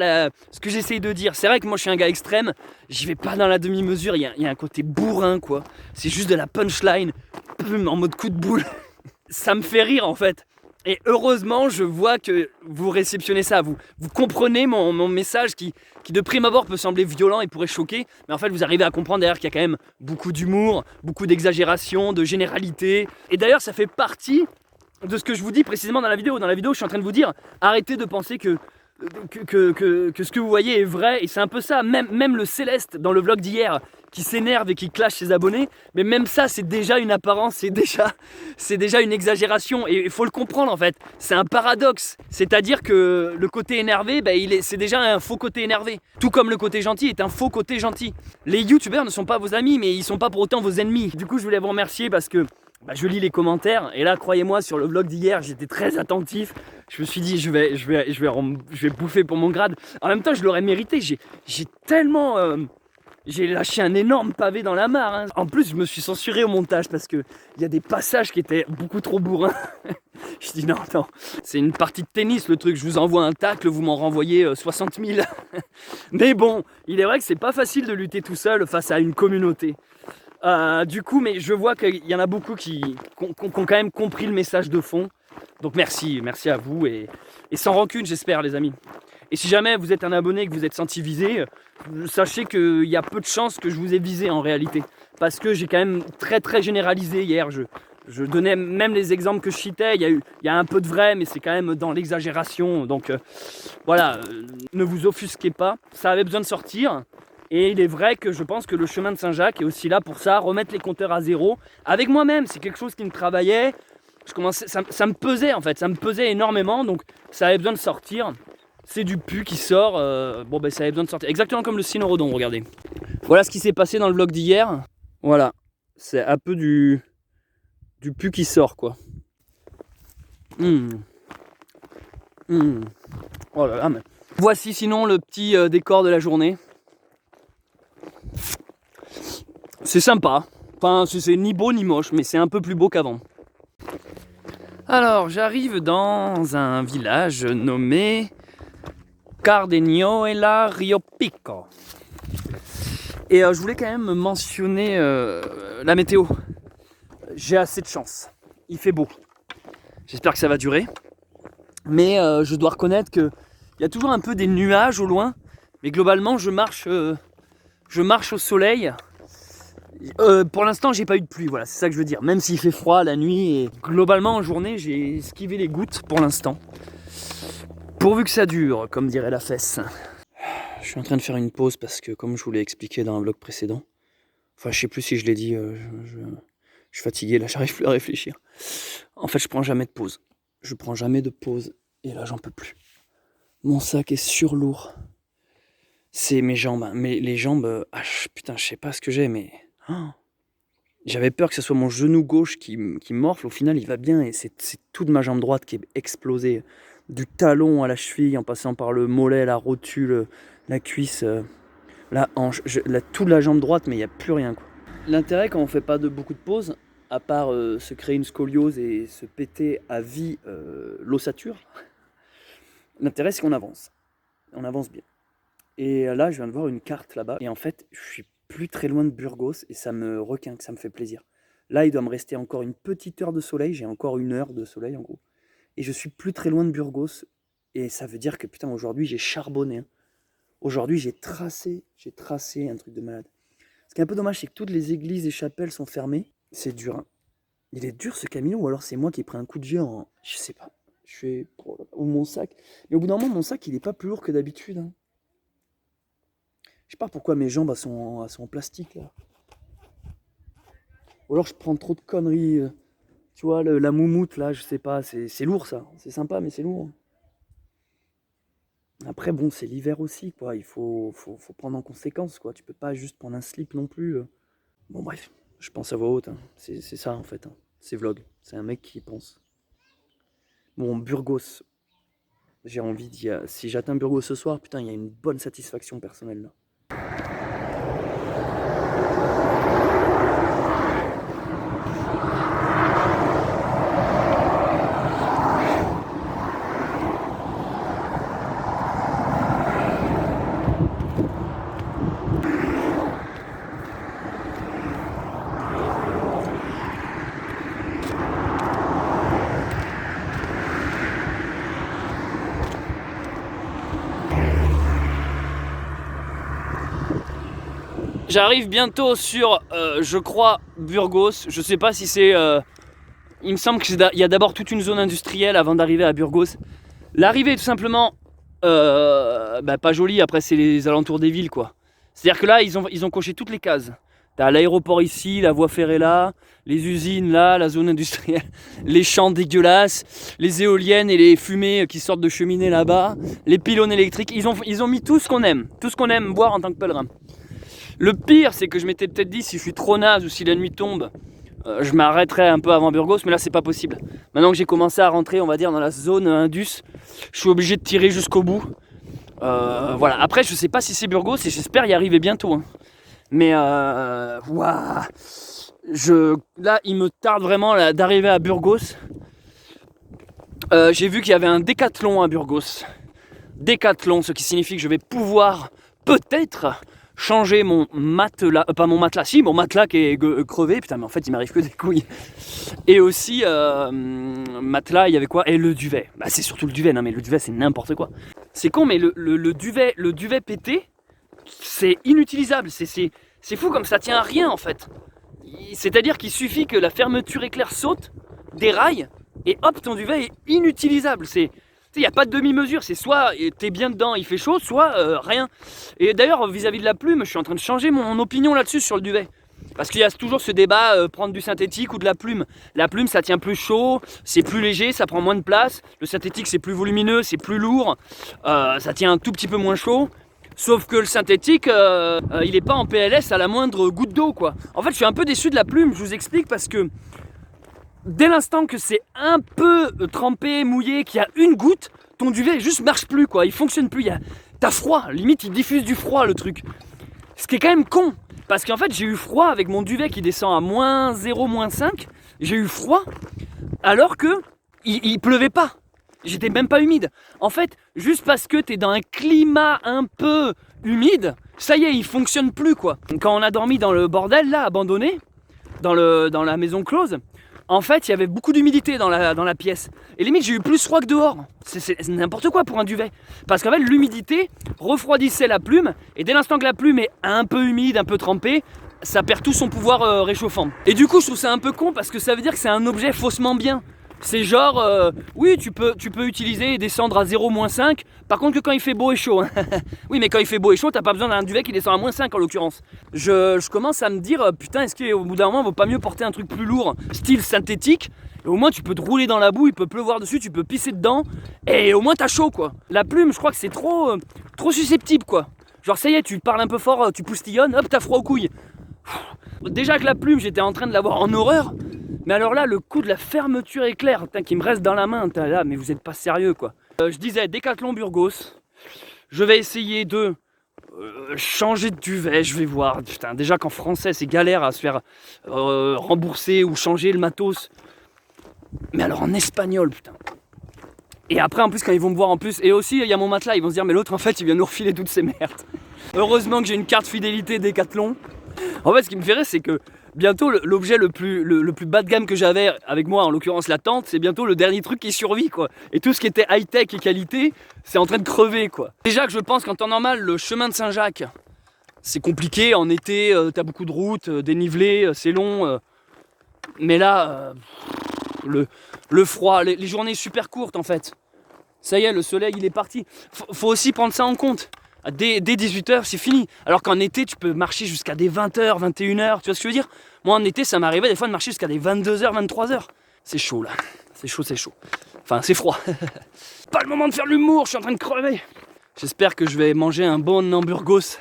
ce que j'essaye de dire. C'est vrai que moi je suis un gars extrême, j'y vais pas dans la demi-mesure, il y a un côté bourrin quoi. C'est juste de la punchline, en mode coup de boule. Ça me fait rire en fait. Et heureusement, je vois que vous réceptionnez ça, vous comprenez mon message qui de prime abord peut sembler violent et pourrait choquer, mais en fait vous arrivez à comprendre derrière qu'il y a quand même beaucoup d'humour, beaucoup d'exagération, de généralité. Et d'ailleurs ça fait partie de ce que je vous dis précisément dans la vidéo. Dans la vidéo, je suis en train de vous dire, arrêtez de penser que ce que vous voyez est vrai. Et c'est un peu ça, même le Céleste dans le vlog d'hier, qui s'énerve et qui clash ses abonnés, mais même ça, c'est déjà une apparence, c'est déjà une exagération. Et il faut le comprendre en fait, c'est un paradoxe. C'est-à-dire que le côté énervé, bah, c'est déjà un faux côté énervé. Tout comme le côté gentil est un faux côté gentil. Les youtubeurs ne sont pas vos amis, mais ils sont pas pour autant vos ennemis. Du coup, je voulais vous remercier parce que je lis les commentaires et là croyez-moi sur le vlog d'hier j'étais très attentif. Je me suis dit je vais bouffer pour mon grade. En même temps je l'aurais mérité. J'ai tellement j'ai lâché un énorme pavé dans la mare hein. En plus je me suis censuré au montage parce que il y a des passages qui étaient beaucoup trop bourrins. Je dis non c'est une partie de tennis le truc. Je vous envoie un tacle, vous m'en renvoyez 60 000. Mais bon il est vrai que c'est pas facile de lutter tout seul face à une communauté. Du coup, mais je vois qu'il y en a beaucoup qui ont quand même compris le message de fond. Donc merci à vous et sans rancune j'espère les amis. Et si jamais vous êtes un abonné et que vous êtes senti visé, sachez qu'il y a peu de chances que je vous ai visé en réalité. Parce que j'ai quand même très très généralisé hier. Je donnais même les exemples que je citais. Il y a un peu de vrai, mais c'est quand même dans l'exagération. Donc voilà, ne vous offusquez pas. Ça avait besoin de sortir. Et il est vrai que je pense que le chemin de Saint-Jacques est aussi là pour ça, remettre les compteurs à zéro. Avec moi-même, c'est quelque chose qui me travaillait. Ça me pesait en fait, ça me pesait énormément. Donc ça avait besoin de sortir. C'est du pu qui sort. Ça avait besoin de sortir. Exactement comme le cynorhodon, regardez. Voilà ce qui s'est passé dans le vlog d'hier. Voilà, c'est un peu du pu qui sort quoi. Oh là là, mais... Voici sinon le petit décor de la journée. C'est sympa. Enfin, c'est ni beau ni moche, mais c'est un peu plus beau qu'avant. Alors, j'arrive dans un village nommé Cardenio e la Rio Pico. Et je voulais quand même mentionner la météo. J'ai assez de chance. Il fait beau. J'espère que ça va durer. Mais je dois reconnaître qu'il y a toujours un peu des nuages au loin. Mais globalement, je marche au soleil. Pour l'instant, j'ai pas eu de pluie. Voilà, c'est ça que je veux dire. Même s'il fait froid la nuit. Et globalement, en journée, j'ai esquivé les gouttes pour l'instant. Pourvu que ça dure, comme dirait la fesse. Je suis en train de faire une pause parce que, comme je vous l'ai expliqué dans un vlog précédent, enfin, je sais plus si je l'ai dit, je suis fatigué, là, j'arrive plus à réfléchir. En fait, je prends jamais de pause. Je prends jamais de pause, et là, j'en peux plus. Mon sac est surlourd. C'est mes jambes, hein. Mais les jambes, putain, je sais pas ce que j'ai, mais... J'avais peur que ce soit mon genou gauche qui morfle, au final, il va bien, et c'est toute ma jambe droite qui est explosée. Du talon à la cheville, en passant par le mollet, la rotule, la cuisse, la hanche, toute la jambe droite, mais il n'y a plus rien, quoi. L'intérêt quand on fait pas beaucoup de pauses, à part se créer une scoliose et se péter à vie l'ossature, l'intérêt c'est qu'on avance. On avance bien. Et là, je viens de voir une carte là-bas, et en fait, je suis plus très loin de Burgos, et ça me requinque, ça me fait plaisir. Là, il doit me rester encore une petite heure de soleil, j'ai encore 1 heure de soleil en gros. Et je suis plus très loin de Burgos. Et ça veut dire que putain, aujourd'hui, j'ai charbonné. Hein. Aujourd'hui, j'ai tracé un truc de malade. Ce qui est un peu dommage, c'est que toutes les églises et chapelles sont fermées. C'est dur. Hein. Il est dur ce Camino, ou alors c'est moi qui ai pris un coup de vieux en... Je sais pas. Ou mon sac. Mais au bout d'un moment, mon sac, il est pas plus lourd que d'habitude. Hein. Je sais pas pourquoi mes jambes sont en plastique, là. Ou alors je prends trop de conneries... Tu vois, la moumoute, là, je sais pas, c'est lourd, ça. C'est sympa, mais c'est lourd. Après, bon, c'est l'hiver aussi, quoi. Il faut prendre en conséquence, quoi. Tu peux pas juste prendre un slip non plus. Bon, bref, je pense à voix haute. Hein. C'est ça, en fait. Hein. C'est vlog. C'est un mec qui pense. Bon, Burgos. J'ai envie d'y... Si j'atteins Burgos ce soir, putain, il y a une bonne satisfaction personnelle, là. J'arrive bientôt sur, je crois, Burgos. Je sais pas si c'est... il me semble qu'il y a d'abord toute une zone industrielle avant d'arriver à Burgos. L'arrivée est tout simplement pas jolie, après c'est les alentours des villes, quoi. C'est-à-dire que là, ils ont coché toutes les cases. T'as l'aéroport ici, la voie ferrée là, les usines là, la zone industrielle, les champs dégueulasses, les éoliennes et les fumées qui sortent de cheminées là-bas, les pylônes électriques. Ils ont mis tout ce qu'on aime voir en tant que pèlerin. Le pire, c'est que je m'étais peut-être dit, si je suis trop naze ou si la nuit tombe, je m'arrêterai un peu avant Burgos, mais là c'est pas possible. Maintenant que j'ai commencé à rentrer, on va dire, dans la zone Indus, je suis obligé de tirer jusqu'au bout. Voilà. Après, je sais pas si c'est Burgos et j'espère y arriver bientôt. Hein. Mais là, il me tarde vraiment d'arriver à Burgos. J'ai vu qu'il y avait un décathlon à Burgos. Décathlon, ce qui signifie que je vais pouvoir peut-être changer mon matelas, pas mon matelas, si mon matelas qui est crevé, putain mais en fait il m'arrive que des couilles. Et aussi matelas, il y avait quoi? Et le duvet, bah c'est surtout le duvet, non mais le duvet c'est n'importe quoi. C'est con, mais le duvet pété, c'est inutilisable. C'est fou comme ça tient à rien en fait. C'est-à-dire qu'il suffit que la fermeture éclair saute, déraille, et hop, ton duvet est inutilisable. Il n'y a pas de demi-mesure, c'est soit t'es bien dedans, il fait chaud, soit rien. Et d'ailleurs, vis-à-vis de la plume, je suis en train de changer mon opinion là-dessus sur le duvet. Parce qu'il y a toujours ce débat, prendre du synthétique ou de la plume. La plume, ça tient plus chaud, c'est plus léger, ça prend moins de place. Le synthétique, c'est plus volumineux, c'est plus lourd, ça tient un tout petit peu moins chaud. Sauf que le synthétique, il n'est pas en PLS à la moindre goutte d'eau, quoi. En fait, je suis un peu déçu de la plume, je vous explique, parce que dès l'instant que c'est un peu trempé, mouillé, qu'il y a une goutte, ton duvet juste marche plus, quoi. Il fonctionne plus, t'as froid, limite il diffuse du froid, le truc. Ce qui est quand même con. Parce qu'en fait, j'ai eu froid avec mon duvet qui descend à moins 0, moins 5. J'ai eu froid alors que il pleuvait pas. J'étais même pas humide. En fait, juste parce que t'es dans un climat un peu humide, ça y est, il fonctionne plus, quoi. Quand on a dormi dans le bordel, là, abandonné, dans la maison close, en fait, il y avait beaucoup d'humidité dans la pièce. Et limite, j'ai eu plus froid que dehors. C'est n'importe quoi pour un duvet. Parce qu'en fait, l'humidité refroidissait la plume. Et dès l'instant que la plume est un peu humide, un peu trempée, ça perd tout son pouvoir réchauffant. Et du coup, je trouve ça un peu con parce que ça veut dire que c'est un objet faussement bien. C'est genre, oui, tu peux utiliser et descendre à 0, moins 5. Par contre, que quand il fait beau et chaud. Hein. Oui, mais quand il fait beau et chaud, t'as pas besoin d'un duvet qui descend à moins 5 en l'occurrence. Je commence à me dire, putain, est-ce qu'au bout d'un moment, il vaut pas mieux porter un truc plus lourd, style synthétique, et au moins tu peux te rouler dans la boue, il peut pleuvoir dessus, tu peux pisser dedans, et au moins t'as chaud, quoi. La plume, je crois que c'est trop susceptible, quoi. Genre, ça y est, tu parles un peu fort, tu poustillonnes, hop, t'as froid aux couilles. Déjà que la plume, j'étais en train de l'avoir en horreur. Mais alors là, le coup de la fermeture éclair, qui me reste dans la main, là, mais vous êtes pas sérieux, quoi. Je disais, Decathlon Burgos, je vais essayer de changer de duvet, je vais voir. Putain, déjà qu'en français, c'est galère à se faire rembourser ou changer le matos. Mais alors en espagnol, putain. Et après, en plus, quand ils vont me voir en plus, et aussi, il y a mon matelas, ils vont se dire, mais l'autre, en fait, il vient nous refiler toutes ces merdes. Heureusement que j'ai une carte fidélité Decathlon. En fait, ce qui me fait rire, c'est que bientôt, l'objet le plus bas de gamme que j'avais avec moi, en l'occurrence la tente, c'est bientôt le dernier truc qui survit, quoi. Et tout ce qui était high-tech et qualité, c'est en train de crever, quoi. Déjà que je pense qu'en temps normal, le chemin de Saint-Jacques, c'est compliqué. En été, t'as beaucoup de routes, dénivelé, c'est long. Mais là, le froid, les journées super courtes, en fait. Ça y est, le soleil, il est parti. Faut aussi prendre ça en compte. Dès 18h, c'est fini. Alors qu'en été, tu peux marcher jusqu'à des 20h, 21h. Tu vois ce que je veux dire? Moi, en été, ça m'arrivait des fois de marcher jusqu'à des 22h, 23h. C'est chaud, là. C'est chaud, c'est chaud. Enfin, c'est froid. Pas le moment de faire l'humour, je suis en train de crever. J'espère que je vais manger un bon en Burgos.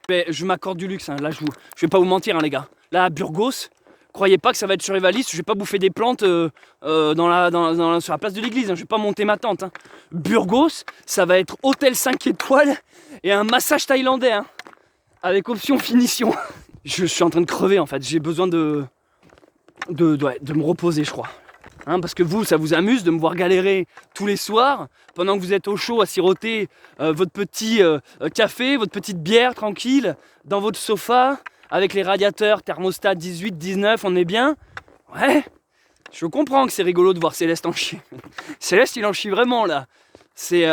Mais je m'accorde du luxe, hein. Là, je vais pas vous mentir, hein, les gars. Là, à Burgos, croyez pas que ça va être survivaliste. Je vais pas bouffer des plantes sur la place de l'église, hein. Je vais pas monter ma tente, hein. Burgos, ça va être hôtel 5 étoiles et un massage thaïlandais, hein, avec option finition. Je suis en train de crever, en fait. J'ai besoin de me reposer, je crois. Hein, parce que vous, ça vous amuse de me voir galérer tous les soirs pendant que vous êtes au chaud à siroter votre petit café, votre petite bière tranquille dans votre sofa avec les radiateurs thermostat 18, 19, on est bien. Ouais, je comprends que c'est rigolo de voir Céleste en chier. Céleste, il en chie vraiment là. C'est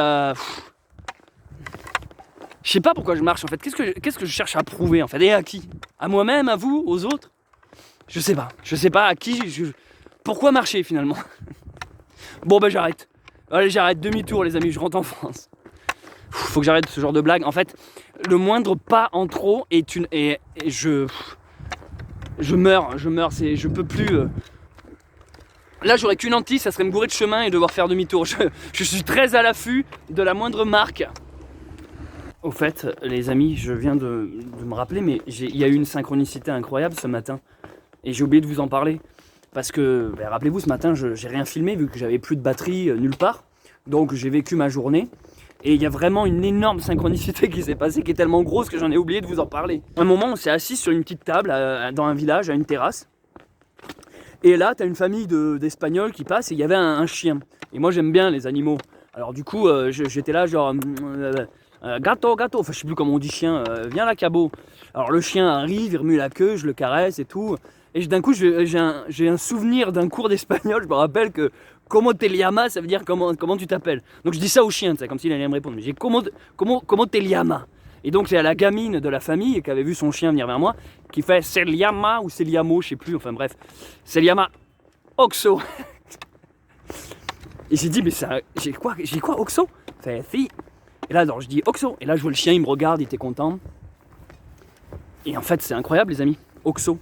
je sais pas pourquoi je marche en fait. Qu'est-ce que je cherche à prouver en fait? Et à qui? À moi-même, à vous, aux autres? Je sais pas à qui. Pourquoi marcher finalement? Bon ben j'arrête. Allez, j'arrête, demi-tour les amis, je rentre en France. Faut que j'arrête ce genre de blague. En fait, le moindre pas en trop est une... Et je meurs, je peux plus... Là j'aurais qu'une hantise, ça serait me gourer de chemin et devoir faire demi-tour. Je suis très à l'affût de la moindre marque. Au fait, les amis, je viens de me rappeler, mais il y a eu une synchronicité incroyable ce matin. Et j'ai oublié de vous en parler. Parce que, rappelez-vous, ce matin, j'ai rien filmé vu que j'avais plus de batterie nulle part. Donc j'ai vécu ma journée. Et il y a vraiment une énorme synchronicité qui s'est passée, qui est tellement grosse que j'en ai oublié de vous en parler. À un moment, on s'est assis sur une petite table dans un village, à une terrasse. Et là, t'as une famille d'Espagnols qui passe et il y avait un chien. Et moi, j'aime bien les animaux. Alors du coup, j'étais là genre... Gato, enfin je sais plus comment on dit chien, viens là cabot. Alors le chien arrive, il remue la queue, je le caresse et tout. Et d'un coup, j'ai un souvenir d'un cours d'espagnol. Je me rappelle que como te llamas, ça veut dire comment tu t'appelles. Donc je dis ça au chien, comme s'il allait me répondre. Mais j'ai comment te llamas. Et donc c'est à la gamine de la famille qui avait vu son chien venir vers moi, qui fait se llama ou se llamo, je sais plus, enfin bref. Se llama Oxo. Et j'ai dit, mais ça, j'ai quoi Oxo? Fait si. Et là, alors je dis Oxo. Et là, je vois le chien, il me regarde, il était content. Et en fait, c'est incroyable, les amis. Oxo.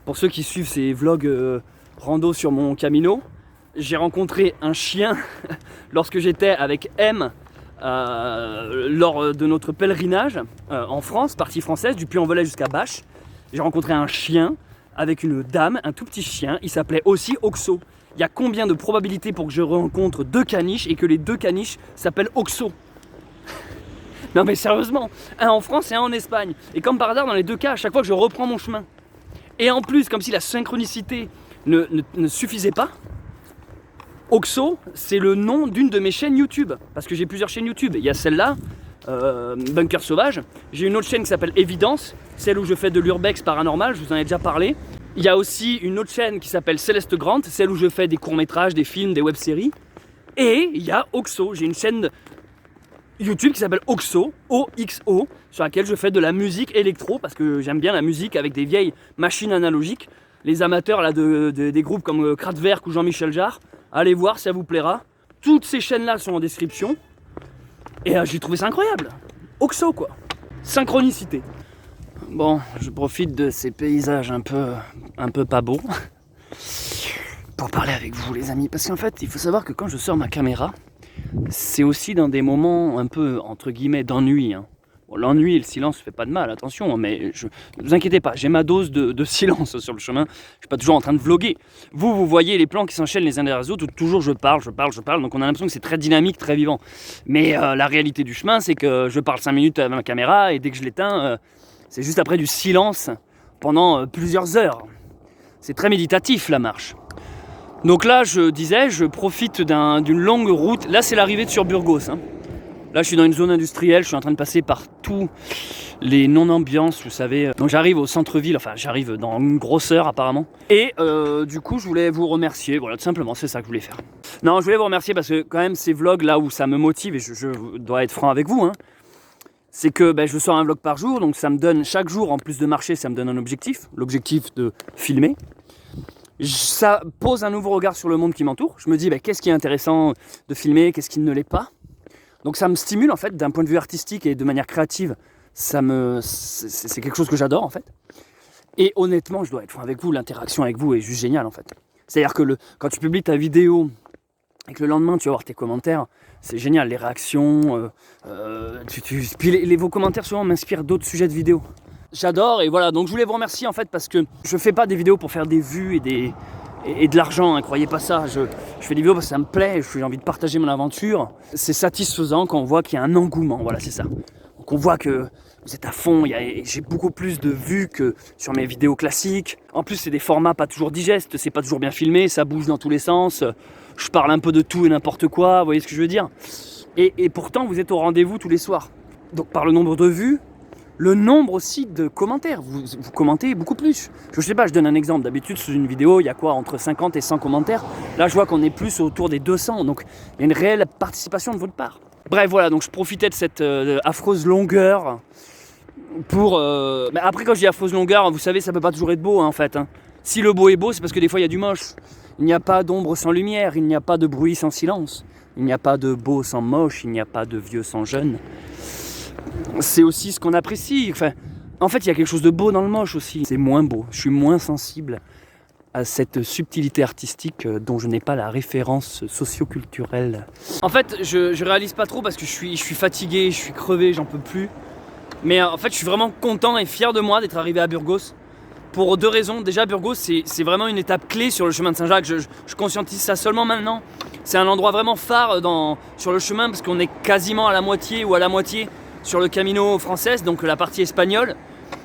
Pour ceux qui suivent ces vlogs rando sur mon Camino, j'ai rencontré un chien lorsque j'étais avec M lors de notre pèlerinage en France, partie française, du Puy-en-Velay jusqu'à Bâche. J'ai rencontré un chien avec une dame, un tout petit chien, il s'appelait aussi Oxo. Il y a combien de probabilités pour que je rencontre 2 caniches et que les 2 caniches s'appellent Oxo? Non mais sérieusement, un en France et un en Espagne. Et comme par hasard, dans les 2 cas, à chaque fois que je reprends mon chemin, et en plus, comme si la synchronicité ne suffisait pas, Oxo, c'est le nom d'une de mes chaînes YouTube. Parce que j'ai plusieurs chaînes YouTube. Il y a celle-là, Bunker Sauvage. J'ai une autre chaîne qui s'appelle Évidence, celle où je fais de l'urbex paranormal, je vous en ai déjà parlé. Il y a aussi une autre chaîne qui s'appelle Céleste Grant, celle où je fais des courts-métrages, des films, des web-séries. Et il y a Oxo, j'ai une chaîne YouTube qui s'appelle Oxo, O-X-O, sur laquelle je fais de la musique électro, parce que j'aime bien la musique avec des vieilles machines analogiques. Les amateurs là, des groupes comme Kraftwerk ou Jean-Michel Jarre, allez voir, ça vous plaira. Toutes ces chaînes-là sont en description. Et j'ai trouvé ça incroyable. Oxo, quoi. Synchronicité. Bon, je profite de ces paysages un peu pas beaux pour parler avec vous, les amis. Parce qu'en fait, il faut savoir que quand je sors ma caméra, c'est aussi dans des moments un peu, entre guillemets, d'ennui. Hein. Bon, l'ennui et le silence ne fait pas de mal, attention, mais ne vous inquiétez pas, j'ai ma dose de silence sur le chemin. Je ne suis pas toujours en train de vlogger. Vous voyez les plans qui s'enchaînent les uns derrière les autres, où toujours je parle, donc on a l'impression que c'est très dynamique, très vivant. Mais la réalité du chemin, c'est que je parle 5 minutes à ma caméra, et dès que je l'éteins, c'est juste après du silence pendant plusieurs heures. C'est très méditatif, la marche. Donc là, je disais, je profite d'une longue route. Là, c'est l'arrivée de Burgos. Hein. Là, je suis dans une zone industrielle. Je suis en train de passer par tous les non-ambiances, vous savez. Donc j'arrive au centre-ville. Enfin, j'arrive dans une grosse heure, apparemment. Et du coup, je voulais vous remercier. Voilà, tout simplement, c'est ça que je voulais faire. Non, je voulais vous remercier parce que quand même, ces vlogs, là où ça me motive, et je dois être franc avec vous, hein, c'est que je sors un vlog par jour. Donc ça me donne, chaque jour, en plus de marcher, ça me donne un objectif. L'objectif de filmer. Ça pose un nouveau regard sur le monde qui m'entoure. Je me dis qu'est-ce qui est intéressant de filmer, qu'est-ce qui ne l'est pas. Donc ça me stimule en fait d'un point de vue artistique et de manière créative. C'est quelque chose que j'adore en fait. Et honnêtement, je dois être franc avec vous, l'interaction avec vous est juste géniale en fait. C'est-à-dire que quand tu publies ta vidéo et que le lendemain tu vas voir tes commentaires, c'est génial, les réactions. Puis vos commentaires souvent m'inspirent d'autres sujets de vidéos. J'adore et voilà, donc je voulais vous remercier en fait parce que je fais pas des vidéos pour faire des vues et de l'argent, hein, croyez pas ça, je fais des vidéos parce que ça me plaît, j'ai envie de partager mon aventure. C'est satisfaisant quand on voit qu'il y a un engouement, voilà c'est ça. Donc on voit que vous êtes à fond, j'ai beaucoup plus de vues que sur mes vidéos classiques. En plus c'est des formats pas toujours digestes, c'est pas toujours bien filmé, ça bouge dans tous les sens, je parle un peu de tout et n'importe quoi, vous voyez ce que je veux dire. Et pourtant vous êtes au rendez-vous tous les soirs. Donc par le nombre de vues, le nombre aussi de commentaires, vous commentez beaucoup plus. Je sais pas, je donne un exemple. D'habitude, sous une vidéo, il y a quoi entre 50 et 100 commentaires. Là, je vois qu'on est plus autour des 200. Donc, il y a une réelle participation de votre part. Bref, voilà, donc je profitais de cette affreuse longueur pour... Mais après, quand je dis affreuse longueur, vous savez, ça peut pas toujours être beau, hein, en fait. Hein. Si le beau est beau, c'est parce que des fois, il y a du moche. Il n'y a pas d'ombre sans lumière, il n'y a pas de bruit sans silence. Il n'y a pas de beau sans moche, il n'y a pas de vieux sans jeune. C'est aussi ce qu'on apprécie. Enfin, en fait, il y a quelque chose de beau dans le moche aussi. C'est moins beau. Je suis moins sensible à cette subtilité artistique dont je n'ai pas la référence socio-culturelle. En fait, je réalise pas trop parce que je suis fatigué, je suis crevé, j'en peux plus. Mais en fait, je suis vraiment content et fier de moi d'être arrivé à Burgos. Pour 2 raisons. Déjà, Burgos, c'est vraiment une étape clé sur le chemin de Saint-Jacques. Je conscientise ça seulement maintenant. C'est un endroit vraiment phare sur le chemin parce qu'on est quasiment à la moitié sur le Camino français, donc la partie espagnole.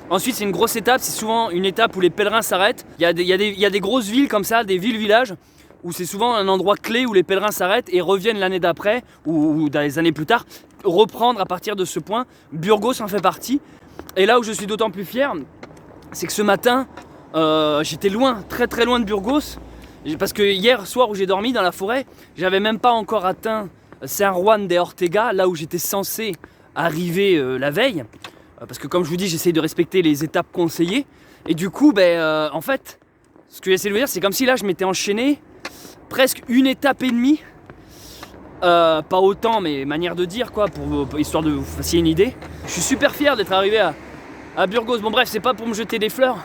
Ensuite, c'est une grosse étape, c'est souvent une étape où les pèlerins s'arrêtent. Il y a des grosses villes comme ça, des villes-villages, où c'est souvent un endroit clé où les pèlerins s'arrêtent et reviennent l'année d'après, ou des années plus tard, reprendre à partir de ce point. Burgos en fait partie. Et là où je suis d'autant plus fier, c'est que ce matin, j'étais loin, très très loin de Burgos. Parce que hier soir où j'ai dormi dans la forêt, j'avais même pas encore atteint San Juan de Ortega, là où j'étais censé arriver la veille. Parce que comme je vous dis, j'essaye de respecter les étapes conseillées. Et du coup, en fait, ce que j'essaie de vous dire, c'est comme si là je m'étais enchaîné presque une étape et demie. Pas autant, mais manière de dire quoi, histoire de vous fassiez une idée. Je suis super fier d'être arrivé à Burgos. Bon bref, c'est pas pour me jeter des fleurs.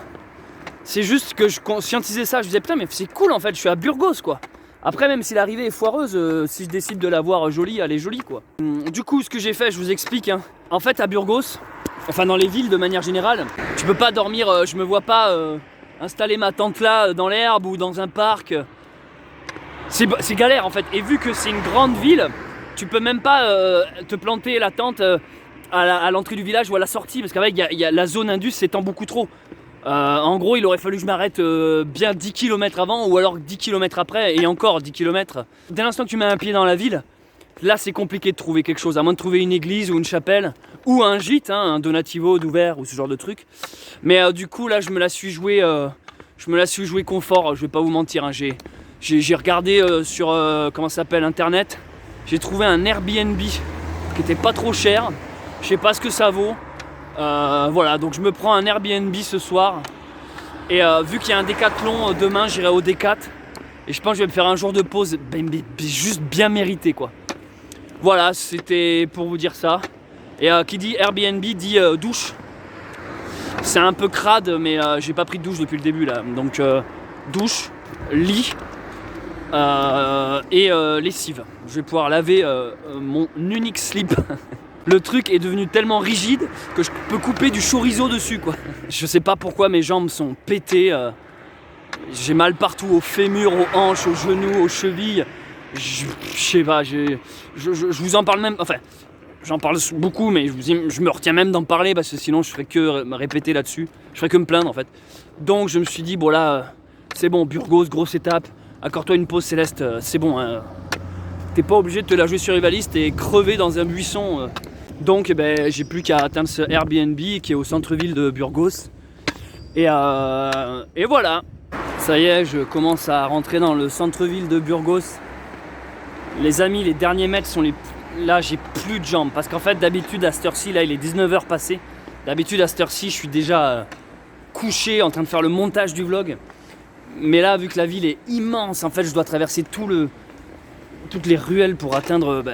C'est juste que je conscientisais ça, je disais putain mais c'est cool en fait, je suis à Burgos quoi. Après même si l'arrivée est foireuse, si je décide de la voir jolie, elle est jolie quoi. Du coup ce que j'ai fait, je vous explique hein. En fait à Burgos, enfin dans les villes de manière générale, tu peux pas dormir, je me vois pas installer ma tente là dans l'herbe ou dans un parc. C'est galère en fait, et vu que c'est une grande ville, tu peux même pas te planter la tente à l'entrée du village ou à la sortie, parce qu'avec la zone indus s'étend beaucoup trop. En gros, il aurait fallu que je m'arrête bien 10 km avant ou alors 10 km après et encore 10 km. Dès l'instant que tu mets un pied dans la ville, là c'est compliqué de trouver quelque chose, à moins de trouver une église ou une chapelle ou un gîte, hein, un donativo d'ouvert ou ce genre de truc. Mais du coup là je me la suis joué confort, je vais pas vous mentir. Hein, j'ai regardé sur comment ça s'appelle internet, j'ai trouvé un Airbnb qui était pas trop cher, je sais pas ce que ça vaut. Voilà, donc je me prends un Airbnb ce soir. Et vu qu'il y a un Décathlon demain, j'irai au Décat. Et je pense que je vais me faire un jour de pause, juste bien mérité quoi. Voilà, c'était pour vous dire ça. Et qui dit Airbnb dit douche. C'est un peu crade, mais j'ai pas pris de douche depuis le début là. Donc douche, lit et lessive. Je vais pouvoir laver mon unique slip. Le truc est devenu tellement rigide que je peux couper du chorizo dessus quoi. Je sais pas pourquoi mes jambes sont pétées. J'ai mal partout, au fémur, aux hanches, aux genoux, aux chevilles. Je sais pas, je vous en parle même. Enfin, j'en parle beaucoup, mais je me retiens même d'en parler parce que sinon je ferais que me répéter là-dessus. Je ferais que me plaindre en fait. Donc je me suis dit, bon là, c'est bon, Burgos, grosse étape. Accorde-toi une pause Céleste, c'est bon. Hein. T'es pas obligé de te la jouer survivaliste et crever dans un buisson. Donc j'ai plus qu'à atteindre ce Airbnb qui est au centre-ville de Burgos. Et voilà. Ça y est, je commence à rentrer dans le centre-ville de Burgos. Les amis, les derniers mètres sont les... Là, j'ai plus de jambes. Parce qu'en fait, d'habitude, à cette heure-ci, là, il est 19h passé. D'habitude, à cette heure-ci, je suis déjà couché en train de faire le montage du vlog. Mais là, vu que la ville est immense, en fait, je dois traverser toutes les ruelles pour atteindre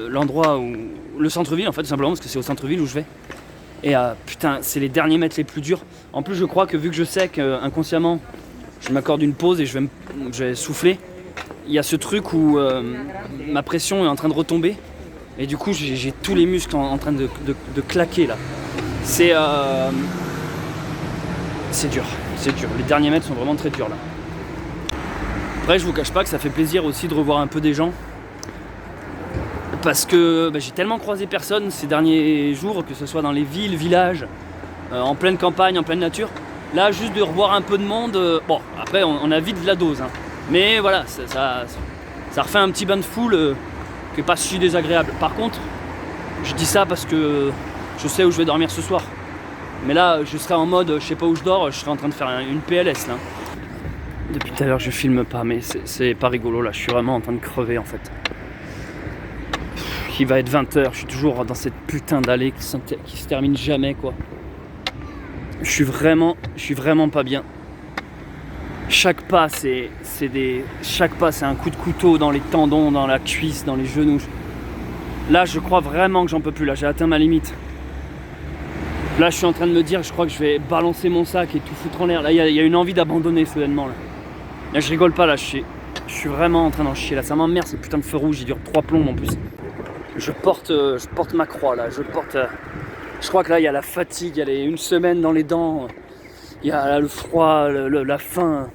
l'endroit où... Le centre-ville en fait, tout simplement parce que c'est au centre-ville où je vais. Et putain, c'est les derniers mètres les plus durs. En plus je crois que vu que je sais qu'inconsciemment je m'accorde une pause et je vais souffler, il y a ce truc où ma pression est en train de retomber. Et du coup j'ai tous les muscles en train de claquer là. C'est dur, c'est dur. Les derniers mètres sont vraiment très durs là. Après je vous cache pas que ça fait plaisir aussi de revoir un peu des gens. Parce que j'ai tellement croisé personne ces derniers jours, que ce soit dans les villes, villages, en pleine campagne, en pleine nature. Là, juste de revoir un peu de monde, bon, après on a vite de la dose, hein. Mais voilà, ça refait un petit bain de foule qui est pas si désagréable. Par contre, je dis ça parce que je sais où je vais dormir ce soir. Mais là, je serai en mode, je sais pas où je dors, je serai en train de faire une PLS là. Depuis tout à l'heure, je filme pas, mais c'est pas rigolo là, je suis vraiment en train de crever en fait. Il va être 20h, je suis toujours dans cette putain d'allée qui se termine jamais quoi. Je suis vraiment pas bien. Chaque pas c'est un coup de couteau dans les tendons, dans la cuisse, dans les genoux. Là je crois vraiment que j'en peux plus, là j'ai atteint ma limite. Là je suis en train de me dire, je crois que je vais balancer mon sac et tout foutre en l'air. Là il y a une envie d'abandonner soudainement là. Là je rigole pas là, je suis vraiment en train d'en chier là, ça m'emmerde ce putain de feu rouge, il dure 3 plombs en plus. Je porte ma croix là, je crois que là il y a la fatigue, il y a une semaine dans les dents, il y a là, le froid, la faim,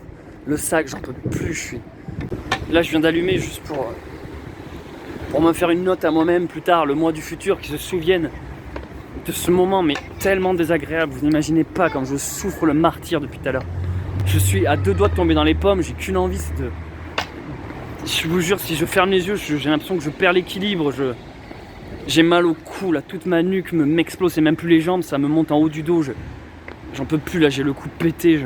le sac, j'en peux plus. Là je viens d'allumer juste pour me faire une note à moi-même plus tard, le mois du futur, qui se souvienne de ce moment mais tellement désagréable, vous n'imaginez pas comme je souffre le martyre depuis tout à l'heure. Je suis à 2 doigts de tomber dans les pommes, j'ai qu'une envie, c'est de... Je vous jure, si je ferme les yeux, j'ai l'impression que je perds l'équilibre, j'ai mal au cou, là, toute ma nuque m'explose, et même plus les jambes, ça me monte en haut du dos, j'en peux plus, là, j'ai le cou pété,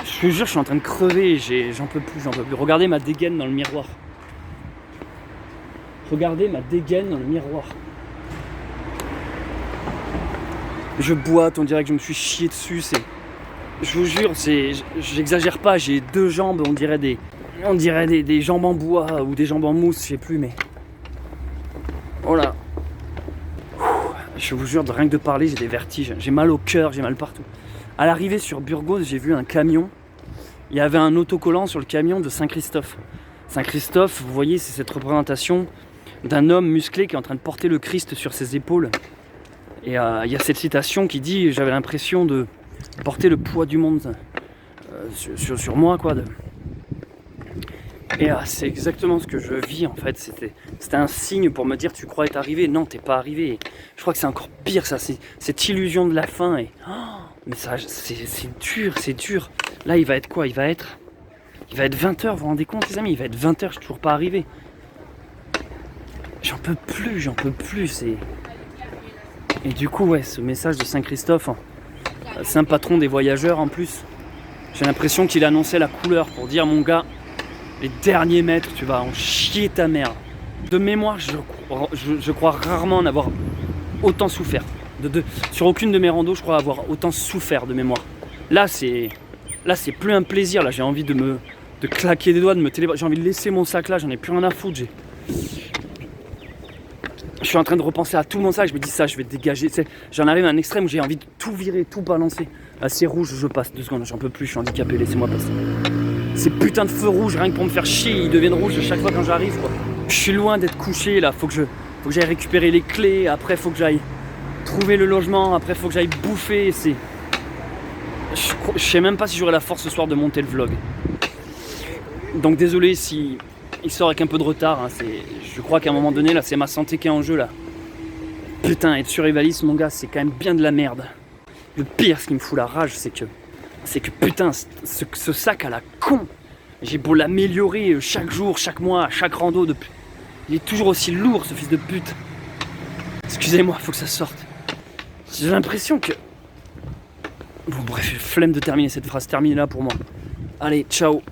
Je te jure, je suis en train de crever, j'en peux plus. Regardez ma dégaine dans le miroir. Regardez ma dégaine dans le miroir. Je boite, on dirait que je me suis chié dessus. Je vous jure, j'exagère pas, j'ai 2 jambes, on dirait des jambes en bois ou des jambes en mousse, je sais plus, mais... Voilà. Je vous jure, rien que de parler, j'ai des vertiges. J'ai mal au cœur, j'ai mal partout. À l'arrivée sur Burgos, j'ai vu un camion. Il y avait un autocollant sur le camion de Saint-Christophe. Saint-Christophe, vous voyez, c'est cette représentation d'un homme musclé qui est en train de porter le Christ sur ses épaules. Et il y a cette citation qui dit « J'avais l'impression de porter le poids du monde sur moi, quoi. » Et c'est exactement ce que je vis, en fait. C'était un signe pour me dire « Tu crois être arrivé ?» Non, t'es pas arrivé. Et je crois que c'est encore pire, ça. C'est cette illusion de la fin. Et, mais ça, c'est dur, c'est dur. Là, il va être quoi? Il va être 20h, vous vous rendez compte, les amis? Il va être 20h, je suis toujours pas arrivé. J'en peux plus, Et du coup, ouais, ce message de Saint-Christophe, c'est un patron des voyageurs en plus. J'ai l'impression qu'il annonçait la couleur pour dire, mon gars, les derniers mètres, tu vas en chier ta mère. De mémoire, je crois rarement en avoir autant souffert. Sur aucune de mes randos, je crois avoir autant souffert de mémoire. Là, c'est plus un plaisir. Là, j'ai envie de claquer des doigts, de me téléphoner. J'ai envie de laisser mon sac là, j'en ai plus rien à foutre. Je suis en train de repenser à tout mon sac, je me dis ça, je vais dégager. J'en arrive à un extrême où j'ai envie de tout virer, tout balancer. Là, c'est rouge, je passe 2 secondes, j'en peux plus, je suis handicapé, laissez-moi passer. Ces putains de feux rouges, rien que pour me faire chier, ils deviennent rouges à chaque fois quand j'arrive, quoi. Je suis loin d'être couché là, faut que j'aille récupérer les clés, après faut que j'aille trouver le logement, après faut que j'aille bouffer. Je sais même pas si j'aurai la force ce soir de monter le vlog. Donc désolé si il sort avec un peu de retard, hein, je crois qu'à un moment donné là c'est ma santé qui est en jeu là. Putain, être survivaliste mon gars, c'est quand même bien de la merde. Le pire, ce qui me fout la rage, c'est que putain, ce sac à la con, j'ai beau l'améliorer chaque jour, chaque mois, à chaque rando depuis. Il est toujours aussi lourd ce fils de pute. Excusez-moi, faut que ça sorte. J'ai l'impression que... Bon bref, flemme de terminer cette phrase, terminée là pour moi. Allez, ciao.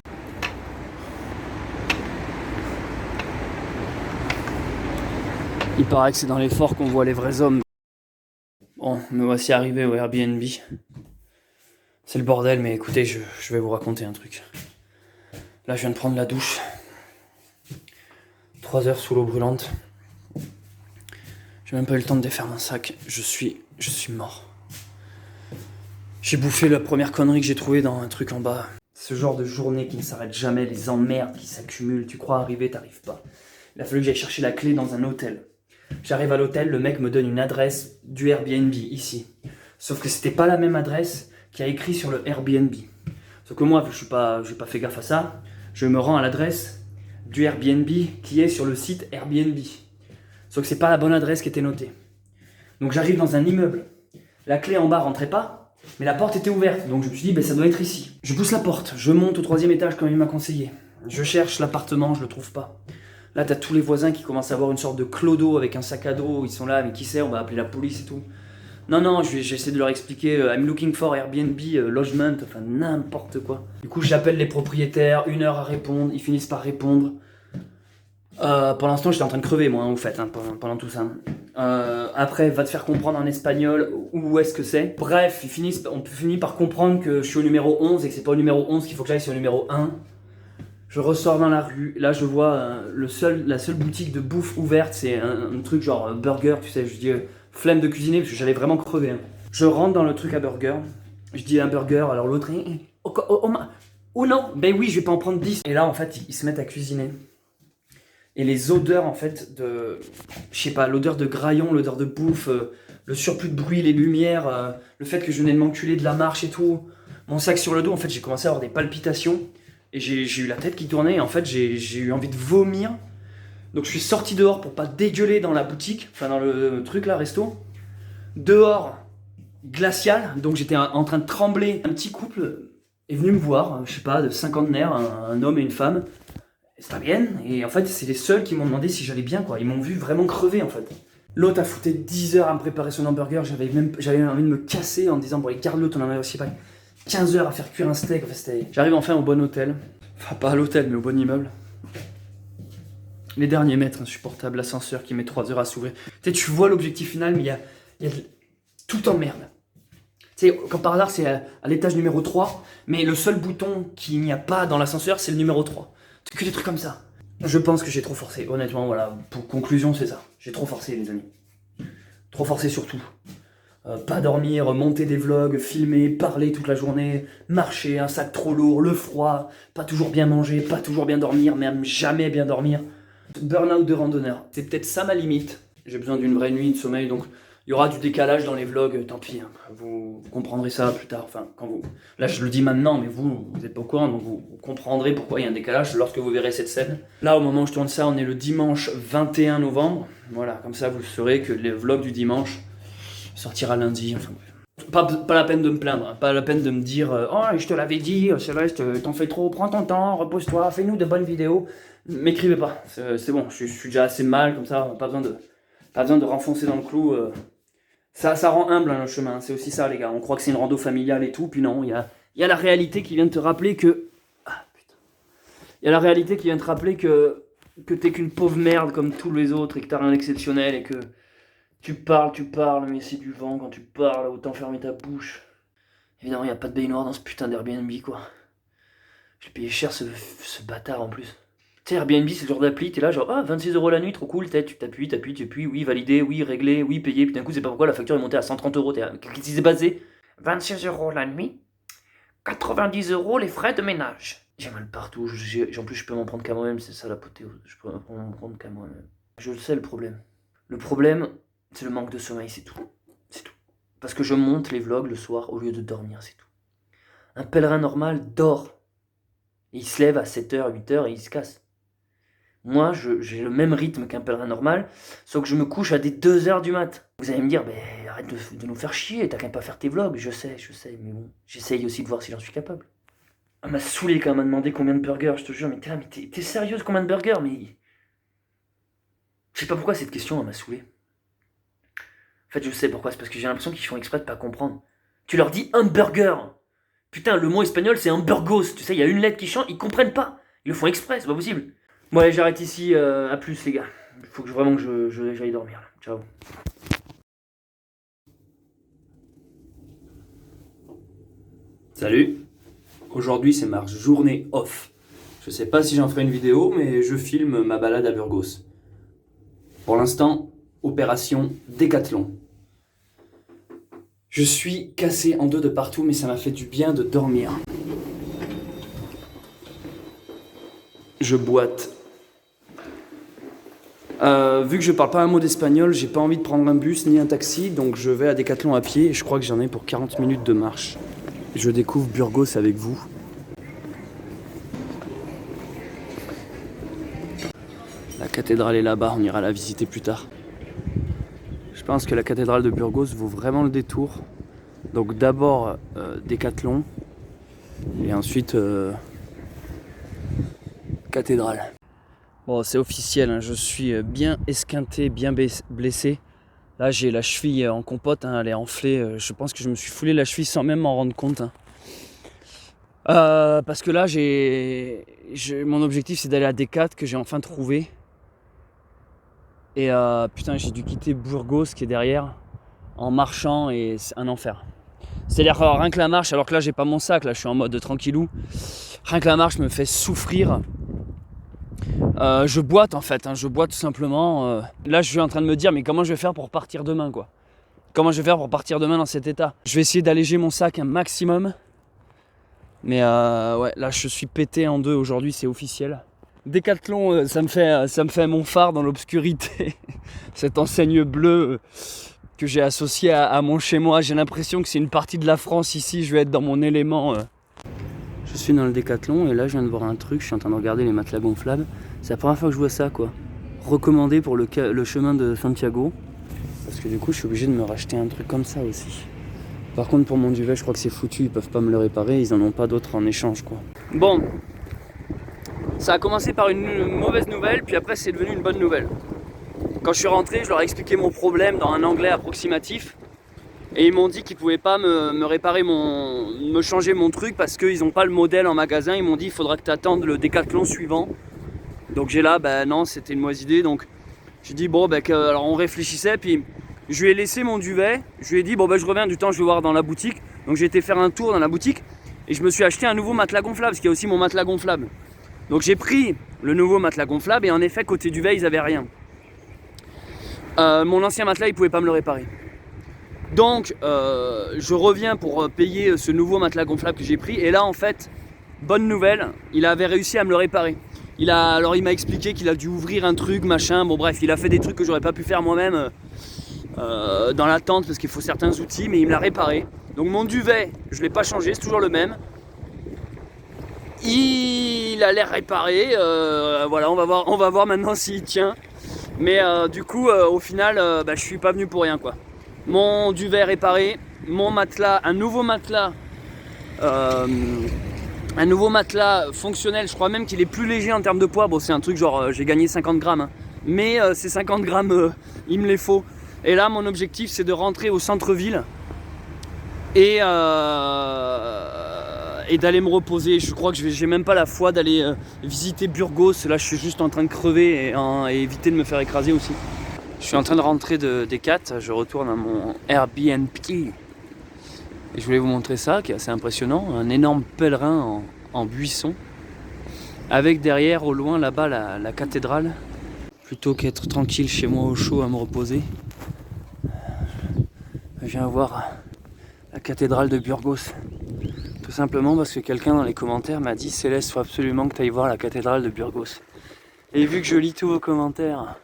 Il paraît que c'est dans les forts qu'on voit les vrais hommes. Bon, me voici arrivé au Airbnb. C'est le bordel, mais écoutez, je vais vous raconter un truc. Là, je viens de prendre la douche. 3 heures sous l'eau brûlante. J'ai même pas eu le temps de défaire mon sac. Je suis mort. J'ai bouffé la première connerie que j'ai trouvée dans un truc en bas. Ce genre de journée qui ne s'arrête jamais, les emmerdes qui s'accumulent. Tu crois arriver, t'arrives pas. Il a fallu que j'aille chercher la clé dans un hôtel. J'arrive à l'hôtel, le mec me donne une adresse du Airbnb, ici. Sauf que c'était pas la même adresse qu'il y a écrit sur le Airbnb. Sauf que moi, je n'ai pas fait gaffe à ça. Je me rends à l'adresse du Airbnb qui est sur le site Airbnb. Sauf que c'est pas la bonne adresse qui était notée. Donc j'arrive dans un immeuble. La clé en bas rentrait pas, mais la porte était ouverte. Donc je me suis dit, ça doit être ici. Je pousse la porte, je monte au 3e étage comme il m'a conseillé. Je cherche l'appartement, je le trouve pas. Là, t'as tous les voisins qui commencent à avoir une sorte de clodo avec un sac à dos. Ils sont là, mais qui sait, on va appeler la police et tout. Non, j'essaie de leur expliquer I'm looking for Airbnb, logement, enfin n'importe quoi. Du coup, j'appelle les propriétaires, 1 heure à répondre, ils finissent par répondre. Pour l'instant, j'étais en train de crever, moi, au fait, pendant tout ça. Après, va te faire comprendre en espagnol où est-ce que c'est. Bref, on finit par comprendre que je suis au numéro 11 et que c'est pas au numéro 11 qu'il faut que j'aille, c'est au numéro 1. Je ressors dans la rue, là je vois la seule boutique de bouffe ouverte, c'est un truc genre burger, tu sais, je dis flemme de cuisiner parce que j'avais vraiment crevé. Hein. Je rentre dans le truc à burger, je dis un burger, alors l'autre, oh non, ben oui, je vais pas en prendre 10. Et là en fait, ils se mettent à cuisiner. Et les odeurs en fait je sais pas, l'odeur de graillon, l'odeur de bouffe, le surplus de bruit, les lumières, le fait que je venais de m'enculer de la marche et tout, mon sac sur le dos, en fait j'ai commencé à avoir des palpitations. Et j'ai eu la tête qui tournait et en fait j'ai eu envie de vomir. Donc je suis sorti dehors pour pas dégueuler dans la boutique, enfin dans le truc là, resto. Dehors, glacial, donc j'étais en train de trembler. Un petit couple est venu me voir, je sais pas, de 50 un homme et une femme. C'est pas bien. Et en fait c'est les seuls qui m'ont demandé si j'allais bien, quoi. Ils m'ont vu vraiment crever en fait. L'autre a foutu 10 heures à me préparer son hamburger, j'avais envie de me casser en me disant bon allez garde-le ton hamburger, je sais pas. 15 heures à faire cuire un steak. Enfin, j'arrive enfin au bon hôtel. Enfin, pas à l'hôtel, mais au bon immeuble. Les derniers mètres insupportables, l'ascenseur qui met 3 heures à s'ouvrir. Tu sais, tu vois l'objectif final, mais il y a tout en merde. Tu sais, comme par hasard, c'est à l'étage numéro 3, mais le seul bouton qu'il n'y a pas dans l'ascenseur, c'est le numéro 3. C'est que des trucs comme ça. Je pense que j'ai trop forcé, honnêtement, voilà. Pour conclusion, c'est ça. J'ai trop forcé, les amis. Trop forcé surtout. Pas dormir, monter des vlogs, filmer, parler toute la journée, marcher, un sac trop lourd, le froid, pas toujours bien manger, pas toujours bien dormir, même jamais bien dormir. Burn-out de randonneur. C'est peut-être ça ma limite. J'ai besoin d'une vraie nuit de sommeil, donc il y aura du décalage dans les vlogs, tant pis. Hein. Vous comprendrez ça plus tard. Enfin, quand vous... Là, je le dis maintenant, mais vous n'êtes pas au courant, donc vous comprendrez pourquoi il y a un décalage lorsque vous verrez cette scène. Là, au moment où je tourne ça, on est le dimanche 21 novembre. Voilà, comme ça, vous saurez que le vlog du dimanche sortira lundi. Enfin, pas la peine de me plaindre, hein. Pas la peine de me dire oh, je te l'avais dit, Céleste, t'en fais trop, prends ton temps, repose-toi, fais-nous de bonnes vidéos. M'écrivez pas, c'est bon, je suis déjà assez mal comme ça, pas besoin de renfoncer dans le clou. Ça rend humble hein, le chemin, c'est aussi ça les gars. On croit que c'est une rando familiale et tout, puis non, il y a la réalité qui vient de te rappeler que. Ah putain. Il y a la réalité qui vient de te rappeler que t'es qu'une pauvre merde comme tous les autres et que t'as rien d'exceptionnel et que. Tu parles, mais c'est du vent quand tu parles, autant fermer ta bouche. Évidemment, il n'y a pas de baignoire dans ce putain d'Airbnb, quoi. J'ai payé cher ce bâtard en plus. Tu sais, Airbnb, c'est le genre d'appli, t'es là, genre, ah, 26€ la nuit, trop cool, tu t'appuies, oui, validé, oui, réglé, oui, payé, puis d'un coup, c'est pas pourquoi la facture est montée à 130€. Qu'est-ce qui s'est passé? 26€ la nuit, 90€ les frais de ménage. J'ai mal partout, en plus, je peux m'en prendre qu'à moi-même, c'est ça l'apothéose. Je peux m'en prendre qu'à moi-même. Je le sais, le problème. Le problème, c'est le manque de sommeil, c'est tout. C'est tout. Parce que je monte les vlogs le soir au lieu de dormir, c'est tout. Un pèlerin normal dort. Et il se lève à 7h, 8h et il se casse. Moi, j'ai le même rythme qu'un pèlerin normal, sauf que je me couche à des 2h du mat. Vous allez me dire, arrête de nous faire chier, t'as qu'à pas faire tes vlogs. Je sais, mais bon, j'essaye aussi de voir si j'en suis capable. Elle m'a saoulé quand elle m'a demandé combien de burgers, je te jure, mais t'es sérieuse, combien de burgers? Mais. Je sais pas pourquoi cette question, elle m'a saoulé. En fait, je sais pourquoi, c'est parce que j'ai l'impression qu'ils font exprès de pas comprendre. Tu leur dis hamburger. Putain, le mot espagnol, c'est hamburgos. Tu sais, il y a une lettre qui change, ils comprennent pas. Ils le font exprès, c'est pas possible. Bon, allez, j'arrête ici. À plus, les gars. Il faut vraiment que j'aille dormir. Là. Ciao. Salut. Aujourd'hui, c'est ma journée off. Je sais pas si j'en ferai une vidéo, mais je filme ma balade à Burgos. Pour l'instant, opération Décathlon. Je suis cassé en deux de partout, mais ça m'a fait du bien de dormir. Je boite. Vu que je parle pas un mot d'espagnol, j'ai pas envie de prendre un bus ni un taxi, donc je vais à Décathlon à pied et je crois que j'en ai pour 40 minutes de marche. Je découvre Burgos avec vous. La cathédrale est là-bas, on ira la visiter plus tard. Je pense que la cathédrale de Burgos vaut vraiment le détour. Donc d'abord Décathlon et ensuite cathédrale. Bon, c'est officiel, hein, je suis bien esquinté, bien blessé. Là, j'ai la cheville en compote, hein, elle est enflée. Je pense que je me suis foulé la cheville sans même m'en rendre compte. Hein. Parce que là, mon objectif, c'est d'aller à Décat, que j'ai enfin trouvé. Et putain, j'ai dû quitter Burgos, qui est derrière, en marchant, et c'est un enfer. C'est-à-dire rien que la marche, alors que là, j'ai pas mon sac, là, je suis en mode tranquillou. Rien que la marche me fait souffrir. Je boite en fait, hein, je boite tout simplement. Là je suis en train de me dire mais comment je vais faire pour partir demain quoi? Comment je vais faire pour partir demain dans cet état? Je vais essayer d'alléger mon sac un maximum. Mais ouais, là je suis pété en deux aujourd'hui, c'est officiel. Décathlon, ça me fait mon phare dans l'obscurité. Cette enseigne bleue que j'ai associée à mon chez-moi. J'ai l'impression que c'est une partie de la France ici, je vais être dans mon élément. Je suis dans le Décathlon et là je viens de voir un truc, je suis en train de regarder les matelas gonflables. C'est la première fois que je vois ça quoi. Recommandé pour le chemin de Santiago. Parce que du coup je suis obligé de me racheter un truc comme ça aussi. Par contre pour mon duvet je crois que c'est foutu, ils peuvent pas me le réparer, ils en ont pas d'autres en échange quoi. Bon, ça a commencé par une mauvaise nouvelle puis après c'est devenu une bonne nouvelle. Quand je suis rentré je leur ai expliqué mon problème dans un anglais approximatif. Et ils m'ont dit qu'ils pouvaient pas me réparer me changer mon truc parce qu'ils n'ont pas le modèle en magasin. Ils m'ont dit il faudra que tu attendes le décathlon suivant. Donc j'ai là, non, c'était une mauvaise idée. Donc j'ai dit bon, alors on réfléchissait. Puis je lui ai laissé mon duvet. Je lui ai dit bon, je reviens du temps, je vais voir dans la boutique. Donc j'ai été faire un tour dans la boutique et je me suis acheté un nouveau matelas gonflable parce qu'il y a aussi mon matelas gonflable. Donc j'ai pris le nouveau matelas gonflable et en effet, côté duvet, ils n'avaient rien. Mon ancien matelas, ils ne pouvaient pas me le réparer. Donc je reviens pour payer ce nouveau matelas gonflable que j'ai pris. Et là, en fait, bonne nouvelle, il avait réussi à me le réparer. Alors il m'a expliqué qu'il a dû ouvrir un truc, machin. Bon bref, il a fait des trucs que j'aurais pas pu faire moi-même dans la tente parce qu'il faut certains outils, mais il me l'a réparé. Donc mon duvet, je l'ai pas changé, c'est toujours le même. Il a l'air réparé. Voilà, on va voir maintenant s'il tient. Mais du coup, au final, je suis pas venu pour rien, quoi. Mon duvet réparé, mon matelas, un nouveau matelas fonctionnel. Je crois même qu'il est plus léger en termes de poids. Bon, c'est un truc genre j'ai gagné 50 grammes, hein. Mais ces 50 grammes, il me les faut. Et là, mon objectif, c'est de rentrer au centre-ville et d'aller me reposer. Je crois que j'ai même pas la foi d'aller visiter Burgos. Là, je suis juste en train de crever et éviter de me faire écraser aussi. Je suis en train de rentrer des 4, je retourne à mon Airbnb. Et je voulais vous montrer ça, qui est assez impressionnant. Un énorme pèlerin en buisson. Avec derrière, au loin, là-bas, la cathédrale. Plutôt qu'être tranquille chez moi au chaud à me reposer, je viens voir la cathédrale de Burgos. Tout simplement parce que quelqu'un dans les commentaires m'a dit « Céleste, il faut absolument que tu ailles voir la cathédrale de Burgos ». Et vu que je lis tous vos commentaires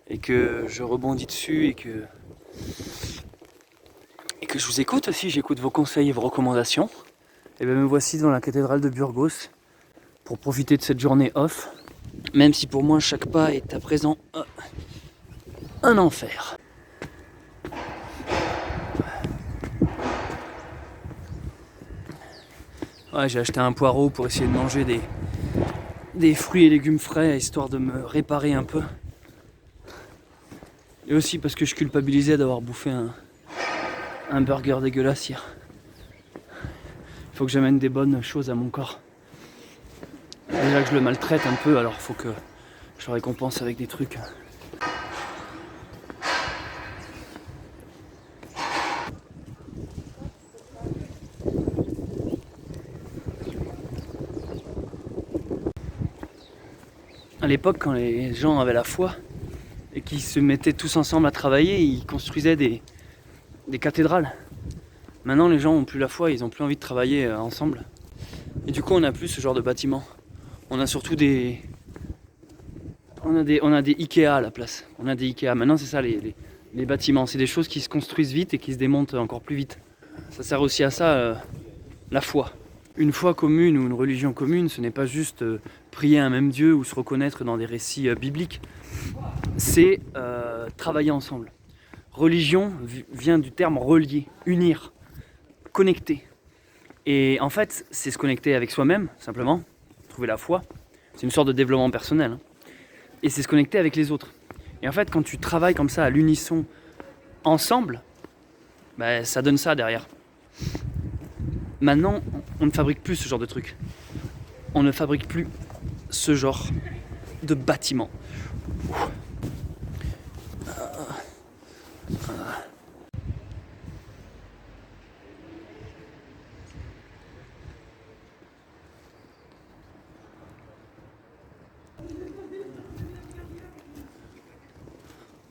et que je rebondis dessus et que je vous écoute aussi, j'écoute vos conseils et vos recommandations, et bien me voici devant la cathédrale de Burgos pour profiter de cette journée off, même si pour moi chaque pas est à présent un enfer. Ouais, j'ai acheté un poireau pour essayer de manger des fruits et légumes frais, histoire de me réparer un peu. Et aussi parce que je culpabilisais d'avoir bouffé un burger dégueulasse hier. Il faut que j'amène des bonnes choses à mon corps. Déjà que je le maltraite un peu, alors il faut que je le récompense avec des trucs. À l'époque, quand les gens avaient la foi et qu'ils se mettaient tous ensemble à travailler, ils construisaient des cathédrales. Maintenant, les gens n'ont plus la foi, ils n'ont plus envie de travailler ensemble. Et du coup, on n'a plus ce genre de bâtiments. On a surtout on a des Ikea à la place. On a des Ikea. Maintenant, c'est ça les bâtiments. C'est des choses qui se construisent vite et qui se démontent encore plus vite. Ça sert aussi à ça, la foi. Une foi commune ou une religion commune, ce n'est pas juste prier un même Dieu ou se reconnaître dans des récits bibliques. C'est travailler ensemble. Religion vient du terme relier, unir, connecter. Et en fait, c'est se connecter avec soi-même, simplement, trouver la foi. C'est une sorte de développement personnel. Hein. Et c'est se connecter avec les autres. Et en fait, quand tu travailles comme ça, à l'unisson, ensemble, ça donne ça derrière. Maintenant, on ne fabrique plus ce genre de truc. On ne fabrique plus ce genre de bâtiment.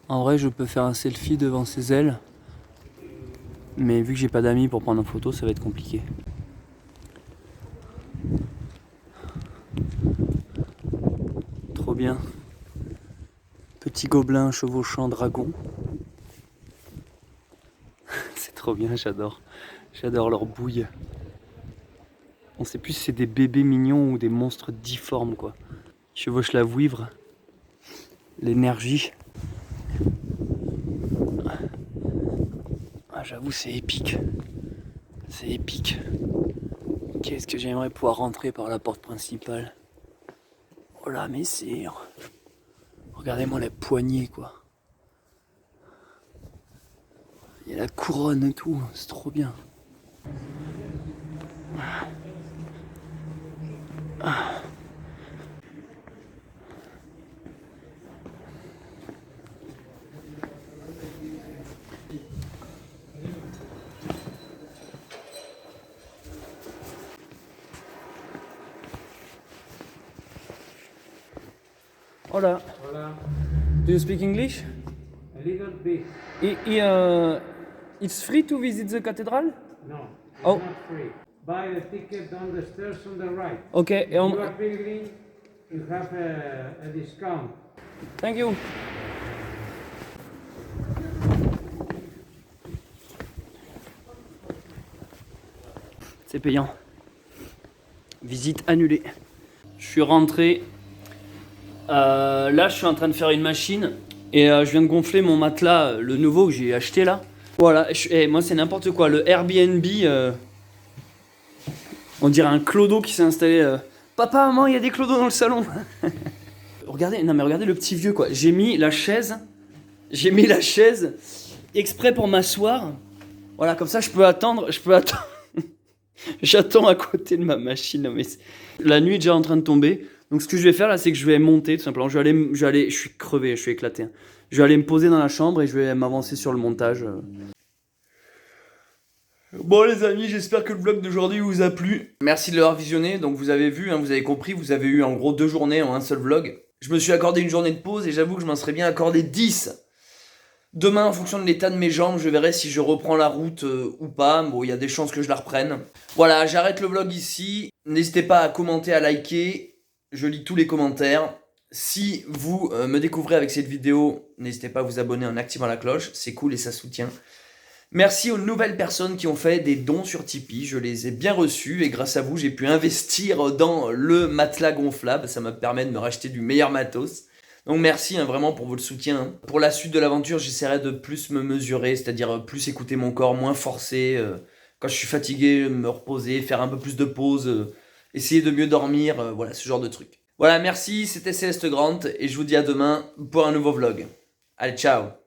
En vrai, je peux faire un selfie devant ses ailes. Mais vu que j'ai pas d'amis pour prendre en photo, ça va être compliqué. Trop bien. Petit gobelin chevauchant dragon. C'est trop bien, j'adore. J'adore leur bouille. On sait plus si c'est des bébés mignons ou des monstres difformes, quoi. Ils chevauchent la vouivre. L'énergie. Ah, j'avoue, c'est épique. C'est épique. Qu'est-ce que j'aimerais pouvoir rentrer par la porte principale. Oh là, messire. Regardez-moi la poignée, quoi. Il y a la couronne et tout, c'est trop bien. Hola. Hola. Do you speak English? A little bit. It's free to visit the cathedral? No, it's Oh. not free. Buy the ticket on the stairs on the right. Okay, If you are pilgrim, you have a discount. thank you. C'est payant. Visite annulée. Je suis rentré. Là, je suis en train de faire une machine et je viens de gonfler mon matelas, le nouveau que j'ai acheté là. Voilà, moi c'est n'importe quoi. Le Airbnb, on dirait un clodo qui s'est installé. Papa, maman, il y a des clodos dans le salon. Regardez, non mais regardez le petit vieux quoi. J'ai mis la chaise exprès pour m'asseoir. Voilà, comme ça je peux attendre. J'attends à côté de ma machine. Non, mais la nuit est déjà en train de tomber. Donc ce que je vais faire là, c'est que je vais monter tout simplement. Je vais aller, je suis crevé, je suis éclaté, hein. Je vais aller me poser dans la chambre et je vais m'avancer sur le montage. Bon les amis, j'espère que le vlog d'aujourd'hui vous a plu. Merci de l'avoir visionné. Donc vous avez vu, hein, vous avez compris, vous avez eu en gros 2 journées en un seul vlog. Je me suis accordé une journée de pause et j'avoue que je m'en serais bien accordé 10. Demain, en fonction de l'état de mes jambes, je verrai si je reprends la route ou pas. Bon, il y a des chances que je la reprenne. Voilà, j'arrête le vlog ici. N'hésitez pas à commenter, à liker. Je lis tous les commentaires. Si vous me découvrez avec cette vidéo, n'hésitez pas à vous abonner en activant la cloche. C'est cool et ça soutient. Merci aux nouvelles personnes qui ont fait des dons sur Tipeee. Je les ai bien reçus et grâce à vous, j'ai pu investir dans le matelas gonflable. Ça me permet de me racheter du meilleur matos. Donc merci hein, vraiment pour votre soutien. Hein. Pour la suite de l'aventure, j'essaierai de plus me mesurer, c'est-à-dire plus écouter mon corps, moins forcer. Quand je suis fatigué, me reposer, faire un peu plus de pause, essayer de mieux dormir, voilà, ce genre de trucs. Voilà, merci, c'était Céleste Grant et je vous dis à demain pour un nouveau vlog. Allez, ciao!